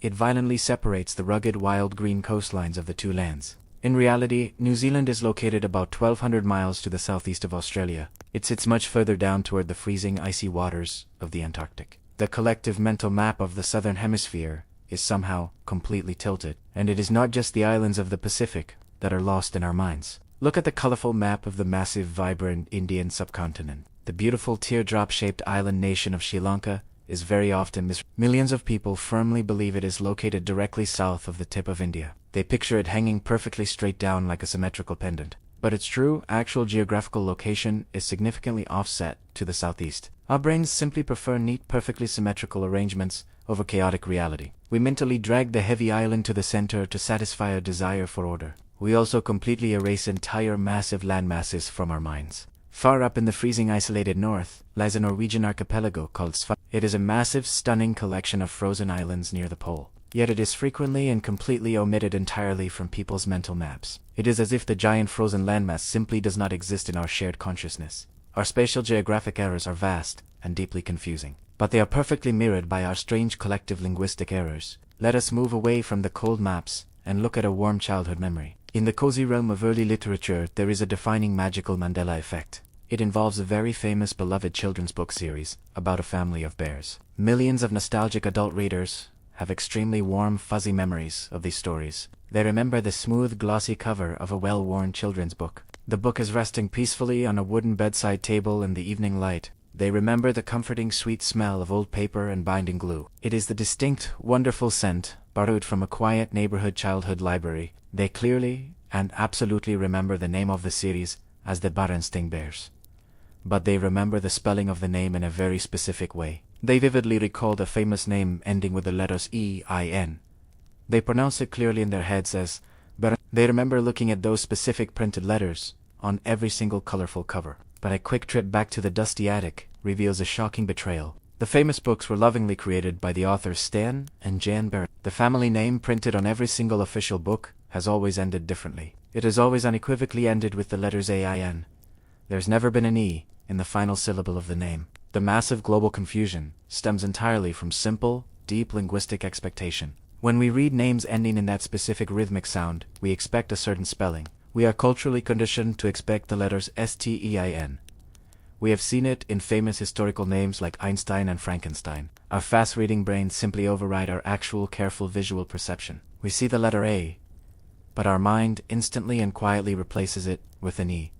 it violently separates the rugged wild green coastlines of the two lands. In reality, New Zealand is located about 1,200 miles to the southeast of Australia. It sits much further down toward the freezing icy waters of the Antarctic. The collective mental map of the southern hemisphere is somehow completely tilted, and it is not just the islands of the Pacific that are lost in our minds. Look at the colorful map of the massive, vibrant Indian subcontinent. The beautiful teardrop-shaped island nation of Sri Lanka is very often Millions of people firmly believe it is located directly south of the tip of India. They picture it hanging perfectly straight down like a symmetrical pendant. But its true, actual geographical location is significantly offset to the southeast. Our brains simply prefer neat, perfectly symmetrical arrangements over chaotic reality. We mentally drag the heavy island to the center to satisfy a desire for order. We also completely erase entire massive landmasses from our minds. Far up in the freezing isolated north lies a Norwegian archipelago called Svalbard. It is a massive, stunning collection of frozen islands near the pole. Yet it is frequently and completely omitted entirely from people's mental maps. It is as if the giant frozen landmass simply does not exist in our shared consciousness. Our spatial geographic errors are vast and deeply confusing, but they are perfectly mirrored by our strange collective linguistic errors. Let us move away from the cold maps and look at a warm childhood memory. In the cozy realm of early literature, there is a defining magical Mandela Effect. It involves a very famous beloved children's book series about a family of bears. Millions of nostalgic adult readers have extremely warm, fuzzy memories of these stories. They remember the smooth, glossy cover of a well-worn children's book. The book is resting peacefully on a wooden bedside table in the evening light. They remember the comforting, sweet smell of old paper and binding glue. It is the distinct, wonderful scent borrowed from a quiet neighborhood childhood library. They clearly and absolutely remember the name of the series as the Berenstain Bears. But they remember the spelling of the name in a very specific way. They vividly recall the famous name ending with the letters E-I-N. They pronounce it clearly in their heads as Ber. They remember looking at those specific printed letters on every single colorful cover. But a quick trip back to the dusty attic reveals a shocking betrayal. The famous books were lovingly created by the authors Stan and Jan Berenstain. The family name printed on every single official book has always ended differently. It has always unequivocally ended with the letters A-I-N. There's never been an E in the final syllable of the name. The massive global confusion stems entirely from simple, deep linguistic expectation. When we read names ending in that specific rhythmic sound, we expect a certain spelling. We are culturally conditioned to expect the letters S-T-E-I-N. We have seen it in famous historical names like Einstein and Frankenstein. Our fast-reading brains simply override our actual careful visual perception. We see the letter A, but our mind instantly and quietly replaces it with an E.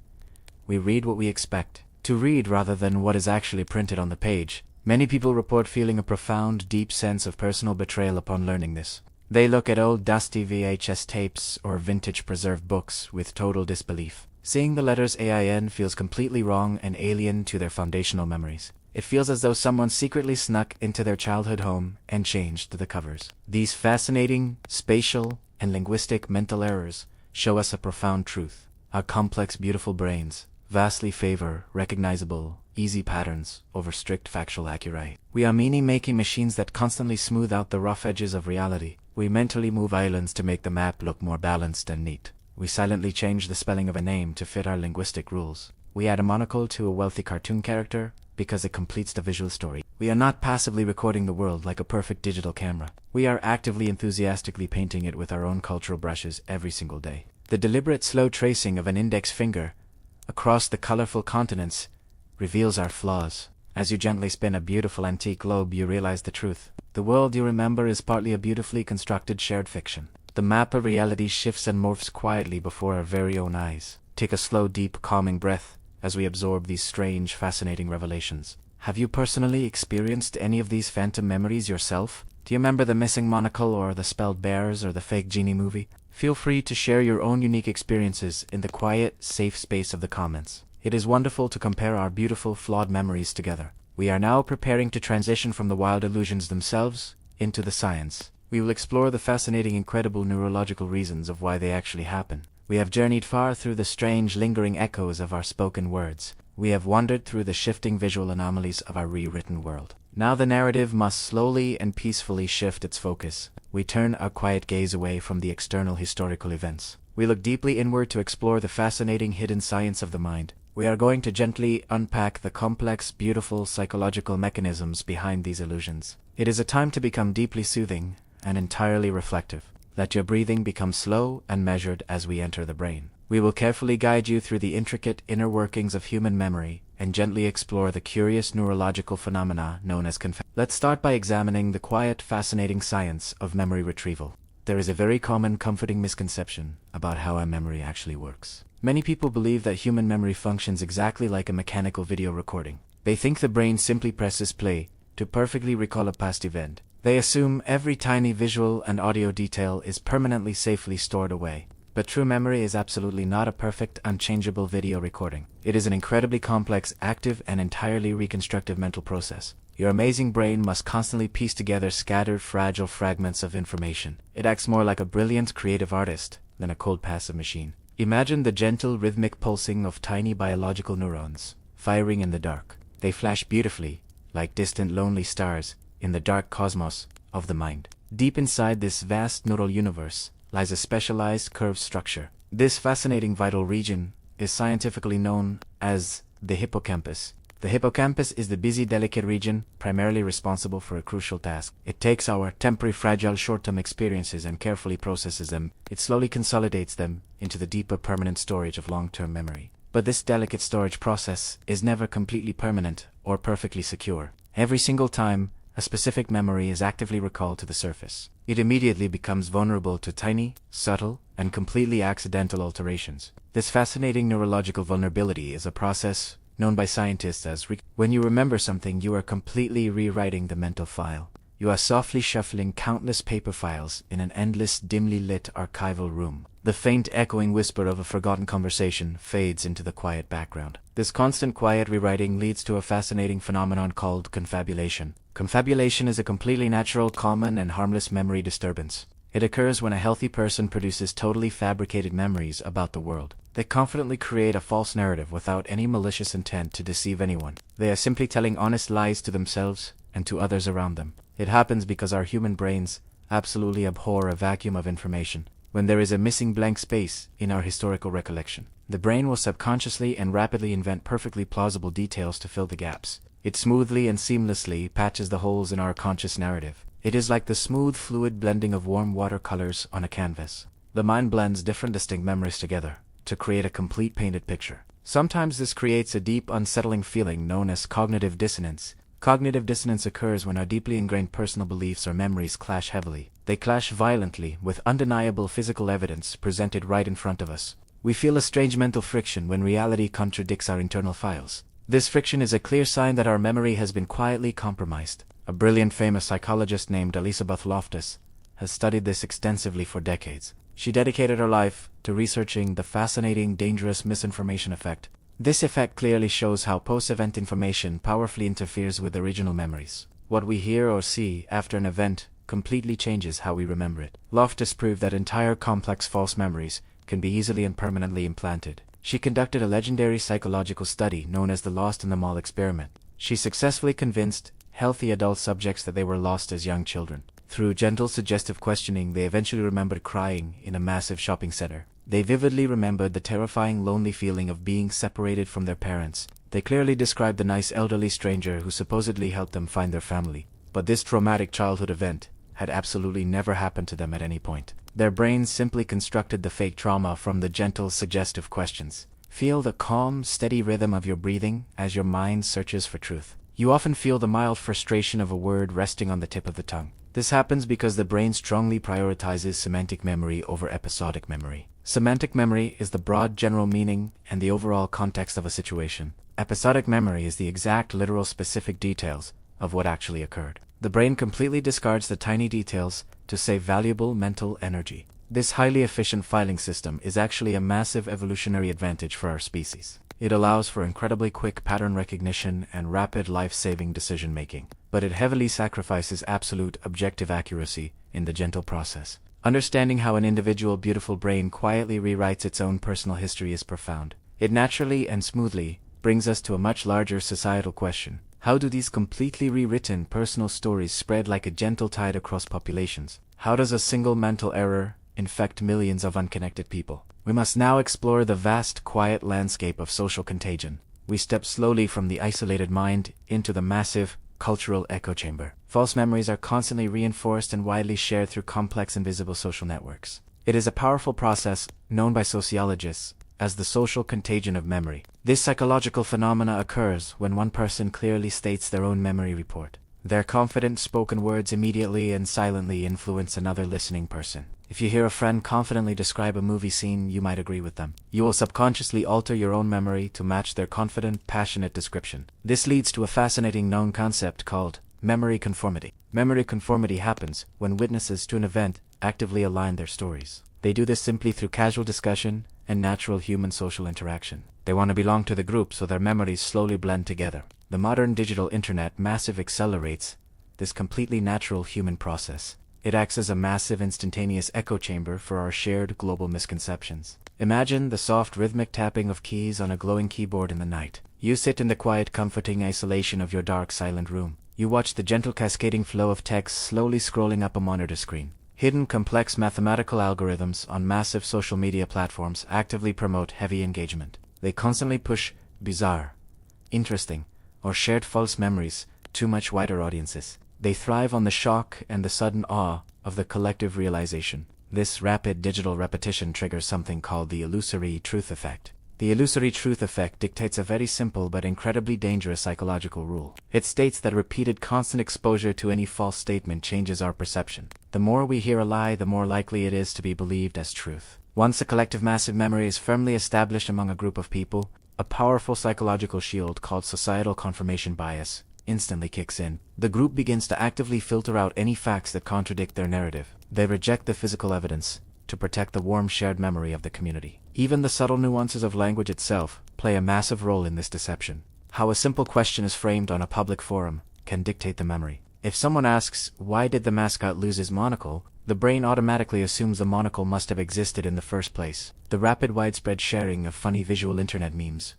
We read what we expect to read rather than what is actually printed on the page. Many people report feeling a profound, deep sense of personal betrayal upon learning this. They look at old dusty VHS tapes or vintage preserved books with total disbelief. Seeing the letters AIN feels completely wrong and alien to their foundational memories. It feels as though someone secretly snuck into their childhood home and changed the covers. These fascinating, spatial, and linguistic mental errors show us a profound truth. Our complex, beautiful brains vastly favor recognizable, easy patterns over strict factual accuracy. We are meaning-making machines that constantly smooth out the rough edges of reality. We mentally move islands to make the map look more balanced and neat. We silently change the spelling of a name to fit our linguistic rules. We add a monocle to a wealthy cartoon character because it completes the visual story. We are not passively recording the world like a perfect digital camera. We are actively, enthusiastically painting it with our own cultural brushes every single day. The deliberate, slow tracing of an index finger across the colorful continents reveals our flaws. As you gently spin a beautiful antique globe, you realize the truth. The world you remember is partly a beautifully constructed shared fiction. The map of reality shifts and morphs quietly before our very own eyes. Take a slow, deep, calming breath as we absorb these strange, fascinating revelations. Have you personally experienced any of these phantom memories yourself? Do you remember the missing monocle or the spelled bears or the fake genie movie? Feel free to share your own unique experiences in the quiet, safe space of the comments. It is wonderful to compare our beautiful, flawed memories together. We are now preparing to transition from the wild illusions themselves into the science. We will explore the fascinating, incredible neurological reasons of why they actually happen. We have journeyed far through the strange, lingering echoes of our spoken words. We have wandered through the shifting visual anomalies of our rewritten world. Now the narrative must slowly and peacefully shift its focus. We turn our quiet gaze away from the external historical events. We look deeply inward to explore the fascinating hidden science of the mind. We are going to gently unpack the complex, beautiful psychological mechanisms behind these illusions. It is a time to become deeply soothing and entirely reflective. Let your breathing become slow and measured as we enter the brain. We will carefully guide you through the intricate inner workings of human memory and gently explore the curious neurological phenomena known as Let's start by examining the quiet, fascinating science of memory retrieval. There is a very common, comforting misconception about how our memory actually works. Many people believe that human memory functions exactly like a mechanical video recording. They think the brain simply presses play to perfectly recall a past event. They assume every tiny visual and audio detail is permanently safely stored away. But true memory is absolutely not a perfect, unchangeable video recording. It is an incredibly complex, active, and entirely reconstructive mental process. Your amazing brain must constantly piece together scattered, fragile fragments of information. It acts more like a brilliant, creative artist than a cold, passive machine. Imagine the gentle, rhythmic pulsing of tiny biological neurons, firing in the dark. They flash beautifully, like distant, lonely stars, in the dark cosmos of the mind. Deep inside this vast neural universe lies a specialized curved structure. This fascinating vital region is scientifically known as the hippocampus. The hippocampus is the busy, delicate region primarily responsible for a crucial task. It takes our temporary, fragile, short-term experiences and carefully processes them. It slowly consolidates them into the deeper, permanent storage of long-term memory. But this delicate storage process is never completely permanent or perfectly secure. Every single time a specific memory is actively recalled to the surface, it immediately becomes vulnerable to tiny, subtle, and completely accidental alterations. This fascinating neurological vulnerability is a process known by scientists as when you remember something, you are completely rewriting the mental file. You are softly shuffling countless paper files in an endless, dimly lit archival room. The faint echoing whisper of a forgotten conversation fades into the quiet background. This constant quiet rewriting leads to a fascinating phenomenon called confabulation. Confabulation is a completely natural, common, and harmless memory disturbance. It occurs when a healthy person produces totally fabricated memories about the world. They confidently create a false narrative without any malicious intent to deceive anyone. They are simply telling honest lies to themselves and to others around them. It happens because our human brains absolutely abhor a vacuum of information. When there is a missing blank space in our historical recollection, the brain will subconsciously and rapidly invent perfectly plausible details to fill the gaps. It smoothly and seamlessly patches the holes in our conscious narrative. It is like the smooth, fluid blending of warm watercolors on a canvas. The mind blends different distinct memories together to create a complete painted picture. Sometimes this creates a deep, unsettling feeling known as cognitive dissonance. Cognitive dissonance occurs when our deeply ingrained personal beliefs or memories clash heavily. They clash violently with undeniable physical evidence presented right in front of us. We feel a strange mental friction when reality contradicts our internal files. This friction is a clear sign that our memory has been quietly compromised. A brilliant famous psychologist named Elizabeth Loftus has studied this extensively for decades. She dedicated her life to researching the fascinating, dangerous misinformation effect. This effect clearly shows how post-event information powerfully interferes with original memories. What we hear or see after an event completely changes how we remember it. Loftus proved that entire complex false memories can be easily and permanently implanted. She conducted a legendary psychological study known as the Lost in the Mall experiment. She successfully convinced healthy adult subjects that they were lost as young children. Through gentle, suggestive questioning, they eventually remembered crying in a massive shopping center. They vividly remembered the terrifying lonely feeling of being separated from their parents. They clearly described the nice elderly stranger who supposedly helped them find their family. But this traumatic childhood event had absolutely never happened to them at any point. Their brains simply constructed the fake trauma from the gentle, suggestive questions. Feel the calm, steady rhythm of your breathing as your mind searches for truth. You often feel the mild frustration of a word resting on the tip of the tongue. This happens because the brain strongly prioritizes semantic memory over episodic memory. Semantic memory is the broad general meaning and the overall context of a situation. Episodic memory is the exact literal specific details of what actually occurred. The brain completely discards the tiny details to save valuable mental energy. This highly efficient filing system is actually a massive evolutionary advantage for our species. It allows for incredibly quick pattern recognition and rapid life-saving decision-making, but it heavily sacrifices absolute objective accuracy in the gentle process. Understanding how an individual beautiful brain quietly rewrites its own personal history is profound. It naturally and smoothly brings us to a much larger societal question. How do these completely rewritten personal stories spread like a gentle tide across populations? How does a single mental error infect millions of unconnected people? We must now explore the vast, quiet landscape of social contagion. We step slowly from the isolated mind into the massive, cultural echo chamber. False memories are constantly reinforced and widely shared through complex invisible social networks. It is a powerful process known by sociologists as the social contagion of memory. This psychological phenomena occurs when one person clearly states their own memory report. Their confident spoken words immediately and silently influence another listening person. If you hear a friend confidently describe a movie scene, you might agree with them. You will subconsciously alter your own memory to match their confident, passionate description. This leads to a fascinating known concept called memory conformity. Memory conformity happens when witnesses to an event actively align their stories. They do this simply through casual discussion and natural human social interaction. They want to belong to the group, so their memories slowly blend together. The modern digital internet massive accelerates this completely natural human process. It acts as a massive instantaneous echo chamber for our shared global misconceptions. Imagine the soft rhythmic tapping of keys on a glowing keyboard in the night. You sit in the quiet, comforting isolation of your dark, silent room. You watch the gentle cascading flow of text slowly scrolling up a monitor screen. Hidden complex mathematical algorithms on massive social media platforms actively promote heavy engagement. They constantly push bizarre, interesting, or shared false memories to much wider audiences. They thrive on the shock and the sudden awe of the collective realization. This rapid digital repetition triggers something called the illusory truth effect. The illusory truth effect dictates a very simple but incredibly dangerous psychological rule. It states that repeated constant exposure to any false statement changes our perception. The more we hear a lie, the more likely it is to be believed as truth. Once a collective massive memory is firmly established among a group of people, a powerful psychological shield called societal confirmation bias instantly kicks in. The group begins to actively filter out any facts that contradict their narrative. They reject the physical evidence to protect the warm shared memory of the community. Even the subtle nuances of language itself play a massive role in this deception. How a simple question is framed on a public forum can dictate the memory. If someone asks, "Why did the mascot lose his monocle?" the brain automatically assumes the monocle must have existed in the first place. The rapid widespread sharing of funny visual internet memes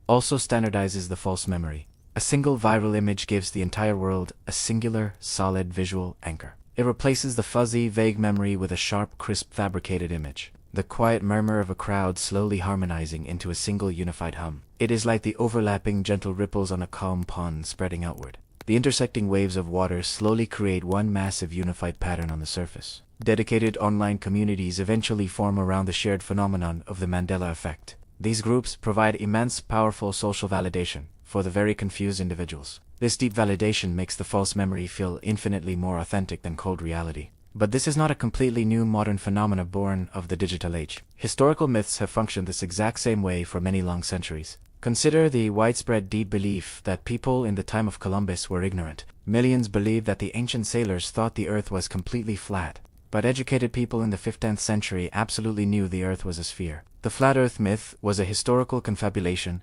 also standardizes the false memory. A single viral image gives the entire world a singular, solid visual anchor. It replaces the fuzzy, vague memory with a sharp, crisp, fabricated image. The quiet murmur of a crowd slowly harmonizing into a single unified hum. It is like the overlapping gentle ripples on a calm pond spreading outward. The intersecting waves of water slowly create one massive unified pattern on the surface. Dedicated online communities eventually form around the shared phenomenon of the Mandela Effect. These groups provide immense, powerful social validation for the very confused individuals. This deep validation makes the false memory feel infinitely more authentic than cold reality. But this is not a completely new modern phenomena born of the digital age. Historical myths have functioned this exact same way for many long centuries. Consider the widespread deep belief that people in the time of Columbus were ignorant. Millions believed that the ancient sailors thought the earth was completely flat. But educated people in the 15th century absolutely knew the earth was a sphere. The flat earth myth was a historical confabulation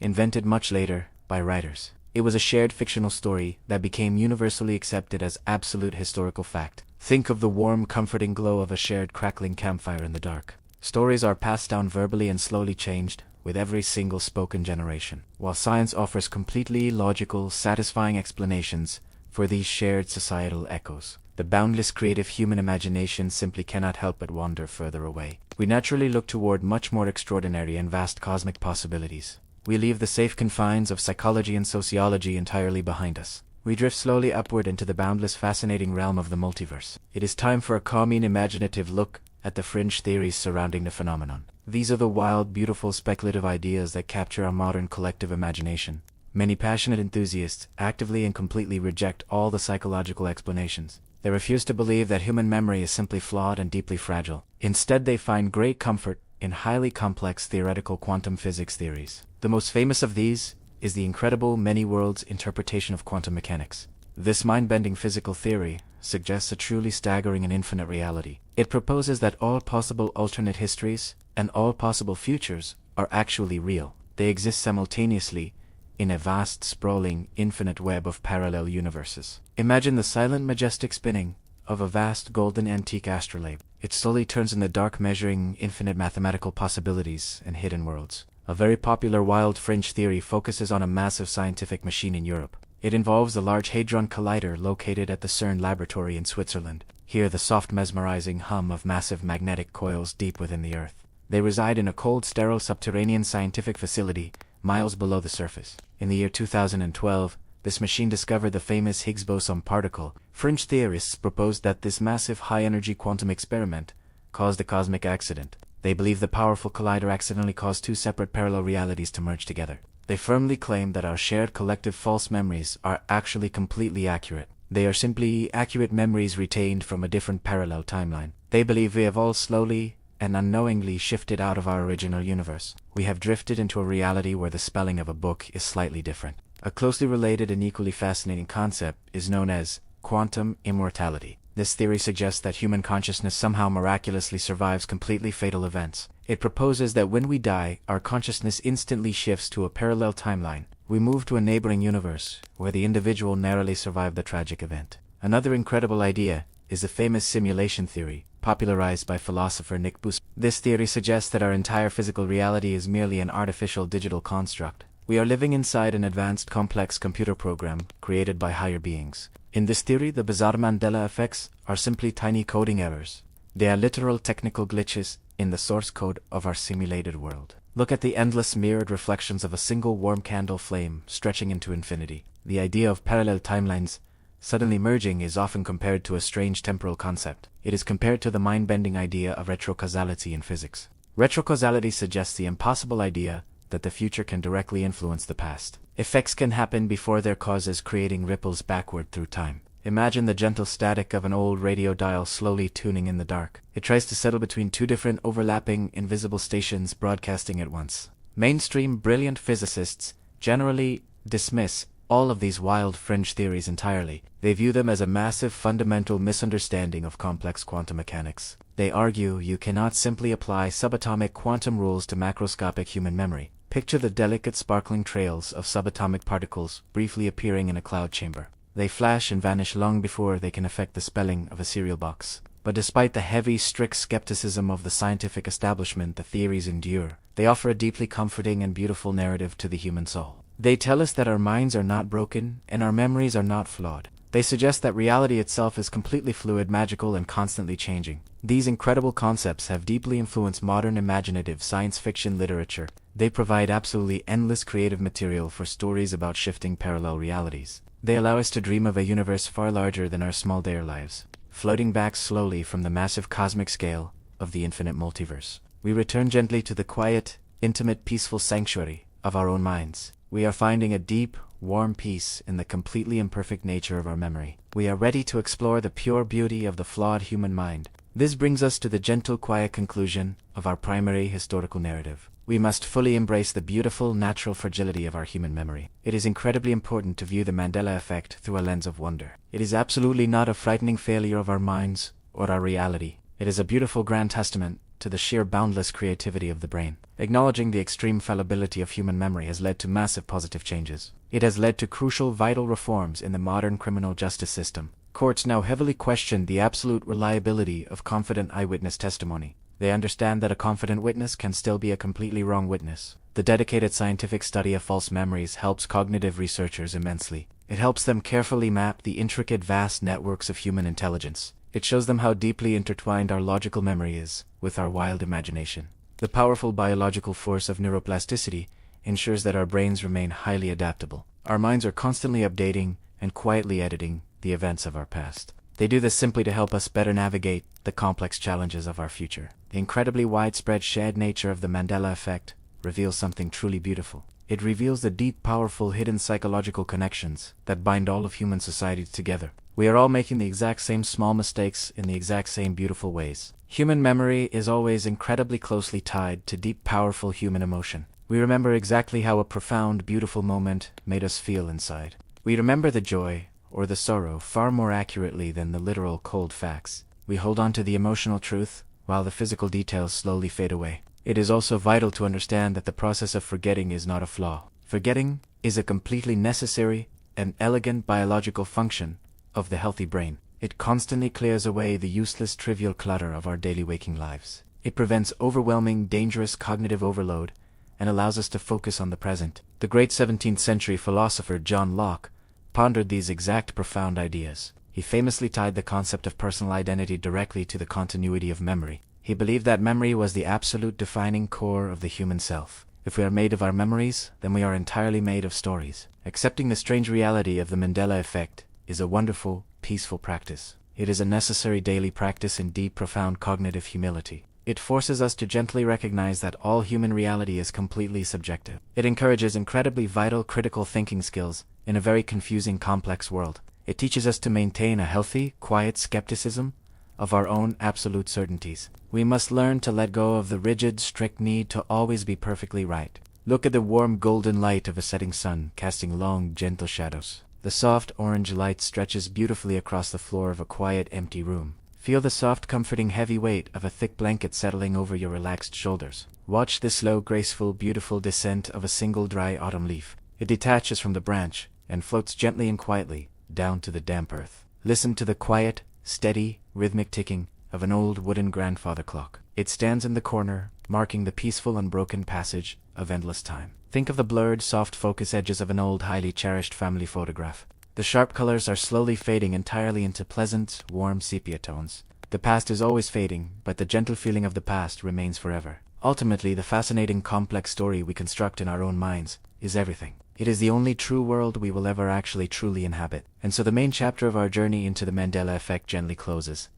invented much later by writers. It was a shared fictional story that became universally accepted as absolute historical fact. Think of the warm, comforting glow of a shared crackling campfire in the dark. Stories are passed down verbally and slowly changed with every single spoken generation. While science offers completely logical, satisfying explanations for these shared societal echoes. The boundless creative human imagination simply cannot help but wander further away. We naturally look toward much more extraordinary and vast cosmic possibilities. We leave the safe confines of psychology and sociology entirely behind us. We drift slowly upward into the boundless fascinating realm of the multiverse. It is time for a calming imaginative look at the fringe theories surrounding the phenomenon. These are the wild, beautiful, speculative ideas that capture our modern collective imagination. Many passionate enthusiasts actively and completely reject all the psychological explanations. They refuse to believe that human memory is simply flawed and deeply fragile. Instead, they find great comfort in highly complex theoretical quantum physics theories. The most famous of these is the incredible many-worlds interpretation of quantum mechanics. This mind-bending physical theory suggests a truly staggering and infinite reality. It proposes that all possible alternate histories and all possible futures are actually real. They exist simultaneously in a vast, sprawling, infinite web of parallel universes. Imagine the silent, majestic spinning of a vast golden antique astrolabe. It slowly turns in the dark, measuring infinite mathematical possibilities and hidden worlds. A very popular wild fringe theory focuses on a massive scientific machine in Europe. It involves the Large Hadron Collider located at the CERN laboratory in Switzerland. Hear the soft, mesmerizing hum of massive magnetic coils deep within the Earth. They reside in a cold, sterile subterranean scientific facility miles below the surface. In the year 2012, this machine discovered the famous Higgs boson particle. Fringe theorists proposed that this massive high-energy quantum experiment caused a cosmic accident. They believe the powerful collider accidentally caused two separate parallel realities to merge together. They firmly claim that our shared collective false memories are actually completely accurate. They are simply accurate memories retained from a different parallel timeline. They believe we have all slowly and unknowingly shifted out of our original universe. We have drifted into a reality where the spelling of a book is slightly different. A closely related and equally fascinating concept is known as quantum immortality. This theory suggests that human consciousness somehow miraculously survives completely fatal events. It proposes that when we die, our consciousness instantly shifts to a parallel timeline. We move to a neighboring universe, where the individual narrowly survived the tragic event. Another incredible idea is the famous simulation theory, popularized by philosopher Nick Bus. This theory suggests that our entire physical reality is merely an artificial digital construct. We are living inside an advanced, complex computer program created by higher beings. In this theory, the bizarre Mandela effects are simply tiny coding errors. They are literal technical glitches in the source code of our simulated world. Look at the endless mirrored reflections of a single warm candle flame stretching into infinity. The idea of parallel timelines suddenly merging is often compared to a strange temporal concept. It is compared to the mind-bending idea of retrocausality in physics. Retrocausality suggests the impossible idea that the future can directly influence the past. Effects can happen before their causes, creating ripples backward through time. Imagine the gentle static of an old radio dial slowly tuning in the dark. It tries to settle between two different overlapping invisible stations broadcasting at once. Mainstream brilliant physicists generally dismiss all of these wild fringe theories entirely. They view them as a massive fundamental misunderstanding of complex quantum mechanics. They argue you cannot simply apply subatomic quantum rules to macroscopic human memory. Picture the delicate sparkling trails of subatomic particles briefly appearing in a cloud chamber. They flash and vanish long before they can affect the spelling of a cereal box. But despite the heavy, strict skepticism of the scientific establishment the theories endure, they offer a deeply comforting and beautiful narrative to the human soul. They tell us that our minds are not broken and our memories are not flawed. They suggest that reality itself is completely fluid, magical, and constantly changing. These incredible concepts have deeply influenced modern imaginative science fiction literature. They provide absolutely endless creative material for stories about shifting parallel realities. They allow us to dream of a universe far larger than our small day lives, floating back slowly from the massive cosmic scale of the infinite multiverse. We return gently to the quiet, intimate, peaceful sanctuary of our own minds. We are finding a deep, warm peace in the completely imperfect nature of our memory. We are ready to explore the pure beauty of the flawed human mind. This brings us to the gentle, quiet conclusion of our primary historical narrative. We must fully embrace the beautiful, natural fragility of our human memory. It is incredibly important to view the Mandela Effect through a lens of wonder. It is absolutely not a frightening failure of our minds or our reality. It is a beautiful, grand testament to the sheer boundless creativity of the brain. Acknowledging the extreme fallibility of human memory has led to massive positive changes. It has led to crucial, vital reforms in the modern criminal justice system. Courts now heavily question the absolute reliability of confident eyewitness testimony. They understand that a confident witness can still be a completely wrong witness. The dedicated scientific study of false memories helps cognitive researchers immensely. It helps them carefully map the intricate vast networks of human intelligence. It shows them how deeply intertwined our logical memory is with our wild imagination. The powerful biological force of neuroplasticity ensures that our brains remain highly adaptable. Our minds are constantly updating and quietly editing the events of our past. They do this simply to help us better navigate the complex challenges of our future. The incredibly widespread shared nature of the Mandela Effect reveals something truly beautiful. It reveals the deep, powerful, hidden psychological connections that bind all of human society together. We are all making the exact same small mistakes in the exact same beautiful ways. Human memory is always incredibly closely tied to deep, powerful human emotion. We remember exactly how a profound, beautiful moment made us feel inside. We remember the joy or the sorrow far more accurately than the literal cold facts. We hold on to the emotional truth while the physical details slowly fade away. It is also vital to understand that the process of forgetting is not a flaw. Forgetting is a completely necessary and elegant biological function of the healthy brain. It constantly clears away the useless, trivial clutter of our daily waking lives. It prevents overwhelming, dangerous cognitive overload and allows us to focus on the present. The great 17th century philosopher John Locke pondered these exact profound ideas. He famously tied the concept of personal identity directly to the continuity of memory. He believed that memory was the absolute defining core of the human self. If we are made of our memories, then we are entirely made of stories. Accepting the strange reality of the Mandela Effect is a wonderful, peaceful practice. It is a necessary daily practice in deep, profound cognitive humility. It forces us to gently recognize that all human reality is completely subjective. It encourages incredibly vital critical thinking skills in a very confusing, complex world. It teaches us to maintain a healthy, quiet skepticism of our own absolute certainties. We must learn to let go of the rigid, strict need to always be perfectly right. Look at the warm golden light of a setting sun casting long, gentle shadows. The soft orange light stretches beautifully across the floor of a quiet, empty room. Feel the soft, comforting heavy weight of a thick blanket settling over your relaxed shoulders. Watch the slow, graceful, beautiful descent of a single dry autumn leaf. It detaches from the branch and floats gently and quietly down to the damp earth. Listen to the quiet, steady, rhythmic ticking of an old wooden grandfather clock. It stands in the corner, marking the peaceful, unbroken passage of endless time. Think of the blurred, soft focus edges of an old, highly cherished family photograph. The sharp colors are slowly fading entirely into pleasant, warm sepia tones. The past is always fading, but the gentle feeling of the past remains forever. Ultimately, the fascinating, complex story we construct in our own minds is everything. It is the only true world we will ever actually truly inhabit. And so the main chapter of our journey into the Mandela Effect gently closes.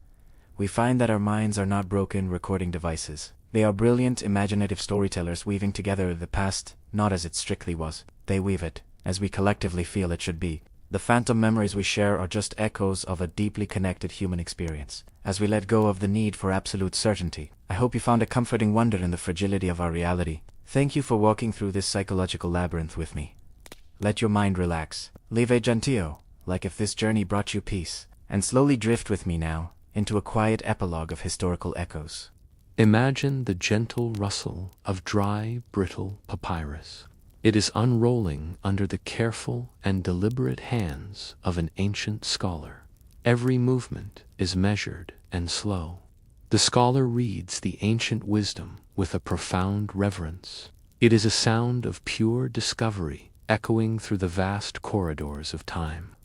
We find that our minds are not broken recording devices. They are brilliant, imaginative storytellers weaving together the past, not as it strictly was. They weave it, as we collectively feel it should be. The phantom memories we share are just echoes of a deeply connected human experience. As we let go of the need for absolute certainty, I hope you found a comforting wonder in the fragility of our reality. Thank you for walking through this psychological labyrinth with me. Let your mind relax. Leve gentio, like if this journey brought you peace, and slowly drift with me now into a quiet epilogue of historical echoes. Imagine the gentle rustle of dry, brittle papyrus. It is unrolling under the careful and deliberate hands of an ancient scholar. Every movement is measured and slow. The scholar reads the ancient wisdom with a profound reverence. It is a sound of pure discovery echoing through the vast corridors of time.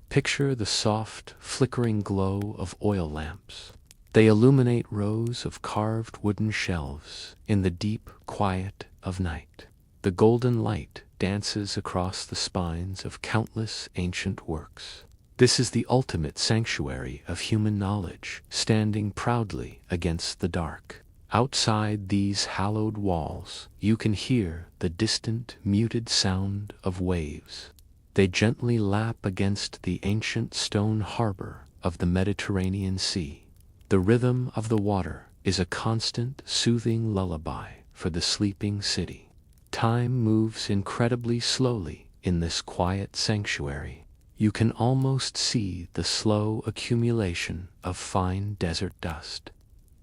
Picture the soft, flickering glow of oil lamps. They illuminate rows of carved wooden shelves in the deep quiet of night. The golden light dances across the spines of countless ancient works. This is the ultimate sanctuary of human knowledge, standing proudly against the dark. Outside these hallowed walls, you can hear the distant, muted sound of waves. They gently lap against the ancient stone harbor of the Mediterranean Sea. The rhythm of the water is a constant, soothing lullaby for the sleeping city. Time moves incredibly slowly in this quiet sanctuary. You can almost see the slow accumulation of fine desert dust.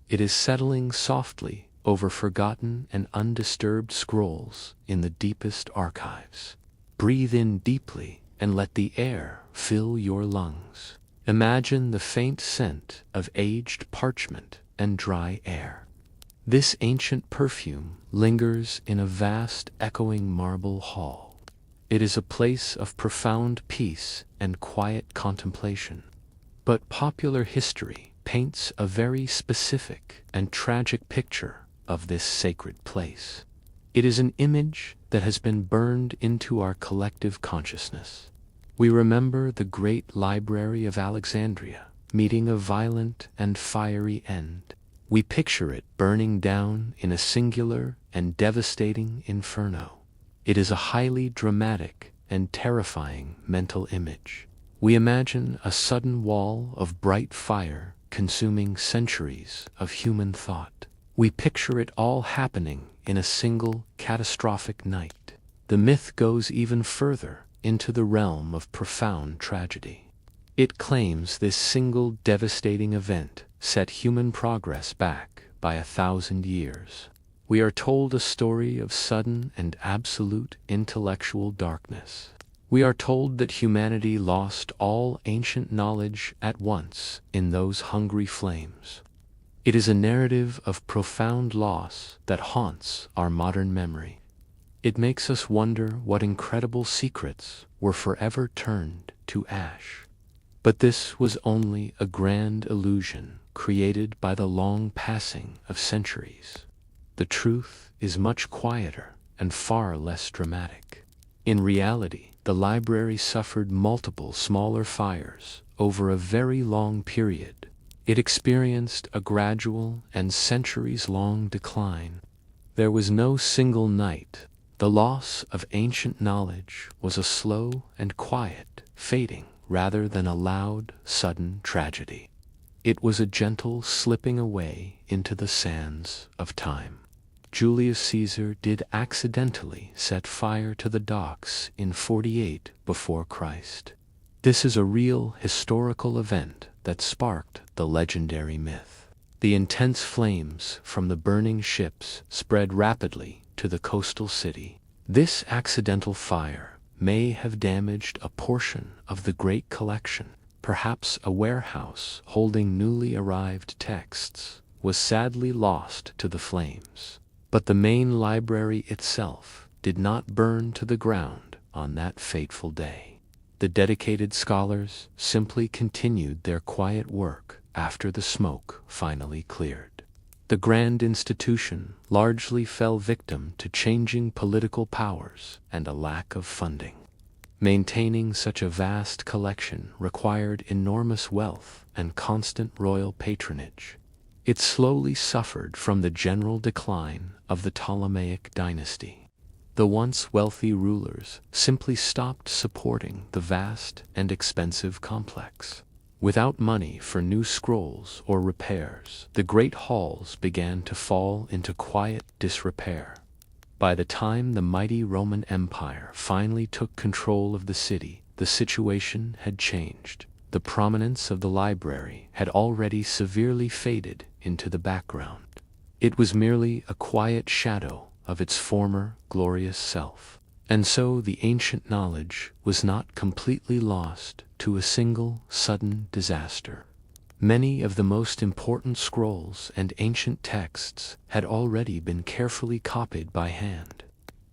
It is settling softly over forgotten and undisturbed scrolls in the deepest archives. Breathe in deeply and let the air fill your lungs. Imagine the faint scent of aged parchment and dry air. This ancient perfume lingers in a vast echoing marble hall. It is a place of profound peace and quiet contemplation. But popular history paints a very specific and tragic picture of this sacred place. It is an image that has been burned into our collective consciousness. We remember the great library of Alexandria meeting a violent and fiery end. We picture it burning down in a singular and devastating inferno. It is a highly dramatic and terrifying mental image. We imagine a sudden wall of bright fire consuming centuries of human thought. We picture it all happening in a single catastrophic night. The myth goes even further into the realm of profound tragedy. It claims this single devastating event set human progress back by 1,000 years. We are told a story of sudden and absolute intellectual darkness. We are told that humanity lost all ancient knowledge at once in those hungry flames. It is a narrative of profound loss that haunts our modern memory. It makes us wonder what incredible secrets were forever turned to ash. But this was only a grand illusion created by the long passing of centuries. The truth is much quieter and far less dramatic. In reality, the library suffered multiple smaller fires over a very long period. It experienced a gradual and centuries-long decline. There was no single night. The loss of ancient knowledge was a slow and quiet fading rather than a loud, sudden tragedy. It was a gentle slipping away into the sands of time. Julius Caesar did accidentally set fire to the docks in 48 before Christ. This is a real historical event that sparked the legendary myth. The intense flames from the burning ships spread rapidly to the coastal city. This accidental fire may have damaged a portion of the great collection. Perhaps a warehouse holding newly arrived texts was sadly lost to the flames. But the main library itself did not burn to the ground on that fateful day. The dedicated scholars simply continued their quiet work after the smoke finally cleared. The grand institution largely fell victim to changing political powers and a lack of funding. Maintaining such a vast collection required enormous wealth and constant royal patronage. It slowly suffered from the general decline of the Ptolemaic dynasty. The once wealthy rulers simply stopped supporting the vast and expensive complex. Without money for new scrolls or repairs, the great halls began to fall into quiet disrepair. By the time the mighty Roman Empire finally took control of the city, the situation had changed. The prominence of the library had already severely faded into the background. It was merely a quiet shadow of its former glorious self. And so the ancient knowledge was not completely lost to a single sudden disaster. Many of the most important scrolls and ancient texts had already been carefully copied by hand.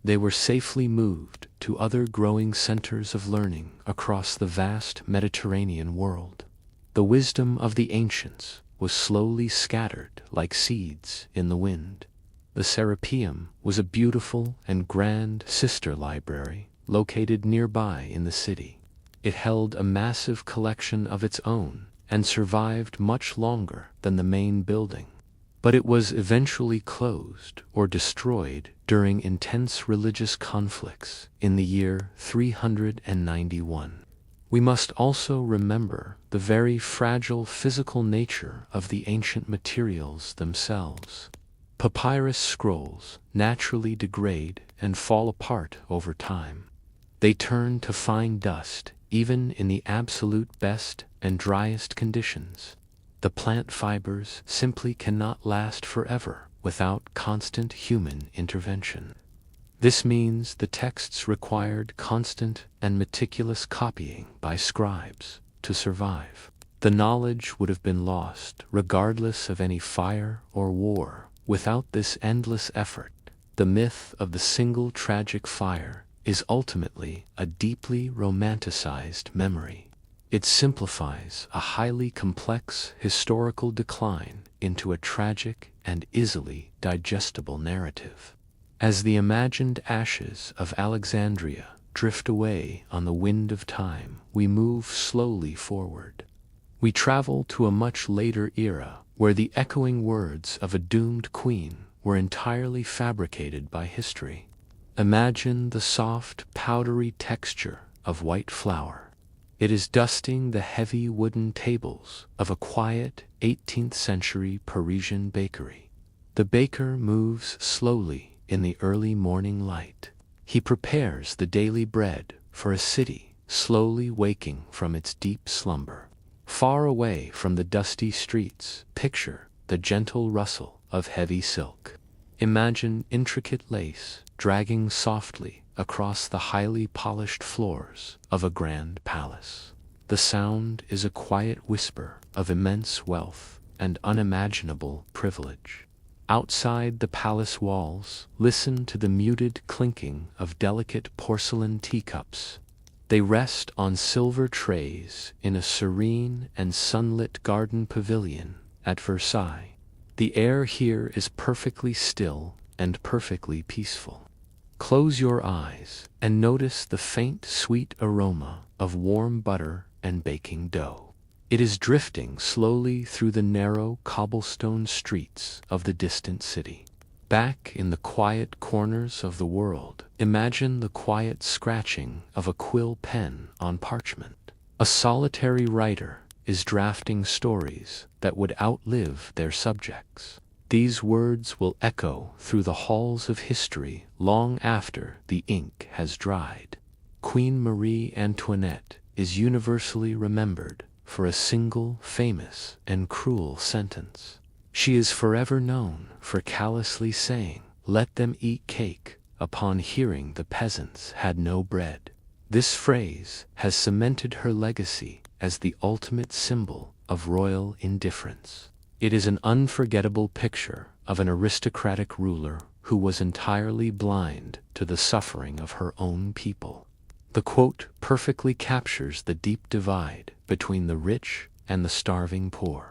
They were safely moved to other growing centers of learning across the vast Mediterranean world. The wisdom of the ancients was slowly scattered like seeds in the wind. The Serapeum was a beautiful and grand sister library located nearby in the city. It held a massive collection of its own and survived much longer than the main building. But it was eventually closed or destroyed during intense religious conflicts in the year 391. We must also remember the very fragile physical nature of the ancient materials themselves. Papyrus scrolls naturally degrade and fall apart over time. They turn to fine dust even in the absolute best and driest conditions. The plant fibers simply cannot last forever without constant human intervention. This means the texts required constant and meticulous copying by scribes to survive. The knowledge would have been lost regardless of any fire or war, Without this endless effort, the myth of the single tragic fire is ultimately a deeply romanticized memory. It simplifies a highly complex historical decline into a tragic and easily digestible narrative. As the imagined ashes of Alexandria drift away on the wind of time, we move slowly forward. We travel to a much later era where the echoing words of a doomed queen were entirely fabricated by history. Imagine the soft, powdery texture of white flour. It is dusting the heavy wooden tables of a quiet 18th century Parisian bakery. The baker moves slowly in the early morning light. He prepares the daily bread for a city slowly waking from its deep slumber. Far away from the dusty streets, picture the gentle rustle of heavy silk. Imagine intricate lace dragging softly across the highly polished floors of a grand palace. The sound is a quiet whisper of immense wealth and unimaginable privilege. Outside the palace walls, listen to the muted clinking of delicate porcelain teacups. They rest on silver trays in a serene and sunlit garden pavilion at Versailles. The air here is perfectly still and perfectly peaceful. Close your eyes and notice the faint, sweet aroma of warm butter and baking dough. It is drifting slowly through the narrow cobblestone streets of the distant city. Back in the quiet corners of the world, imagine the quiet scratching of a quill pen on parchment. A solitary writer is drafting stories that would outlive their subjects. These words will echo through the halls of history long after the ink has dried. Queen Marie Antoinette is universally remembered for a single famous and cruel sentence. She is forever known for callously saying, "Let them eat cake," upon hearing the peasants had no bread. This phrase has cemented her legacy as the ultimate symbol of royal indifference. It is an unforgettable picture of an aristocratic ruler who was entirely blind to the suffering of her own people. The quote perfectly captures the deep divide between the rich and the starving poor.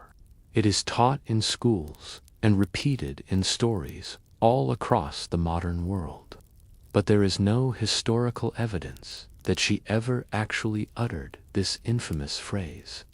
It is taught in schools and repeated in stories all across the modern world. But there is no historical evidence that she ever actually uttered this infamous phrase.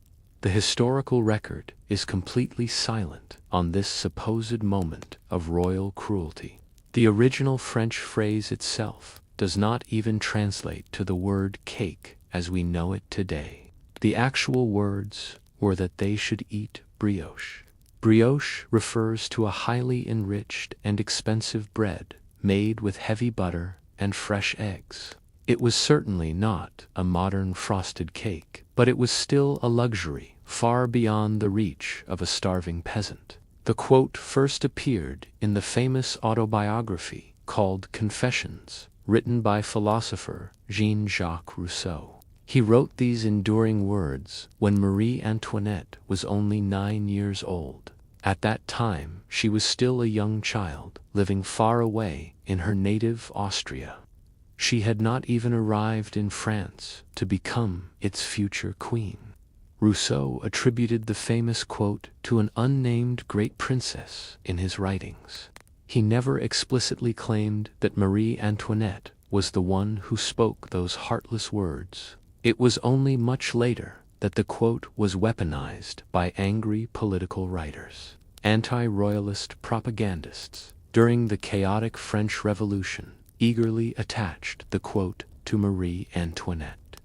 The historical record is completely silent on this supposed moment of royal cruelty. The original French phrase itself does not even translate to the word cake as we know it today. The actual words were that they should eat brioche. Brioche refers to a highly enriched and expensive bread made with heavy butter and fresh eggs. It was certainly not a modern frosted cake, but it was still a luxury far beyond the reach of a starving peasant. The quote first appeared in the famous autobiography called Confessions, written by philosopher Jean-Jacques Rousseau. He wrote these enduring words when Marie Antoinette was only 9 years old. At that time, she was still a young child, living far away in her native Austria. She had not even arrived in France to become its future queen. Rousseau attributed the famous quote to an unnamed great princess in his writings. He never explicitly claimed that Marie Antoinette was the one who spoke those heartless words. It was only much later that the quote was weaponized by angry political writers. Anti-royalist propagandists, during the chaotic French Revolution, eagerly attached the quote to Marie Antoinette.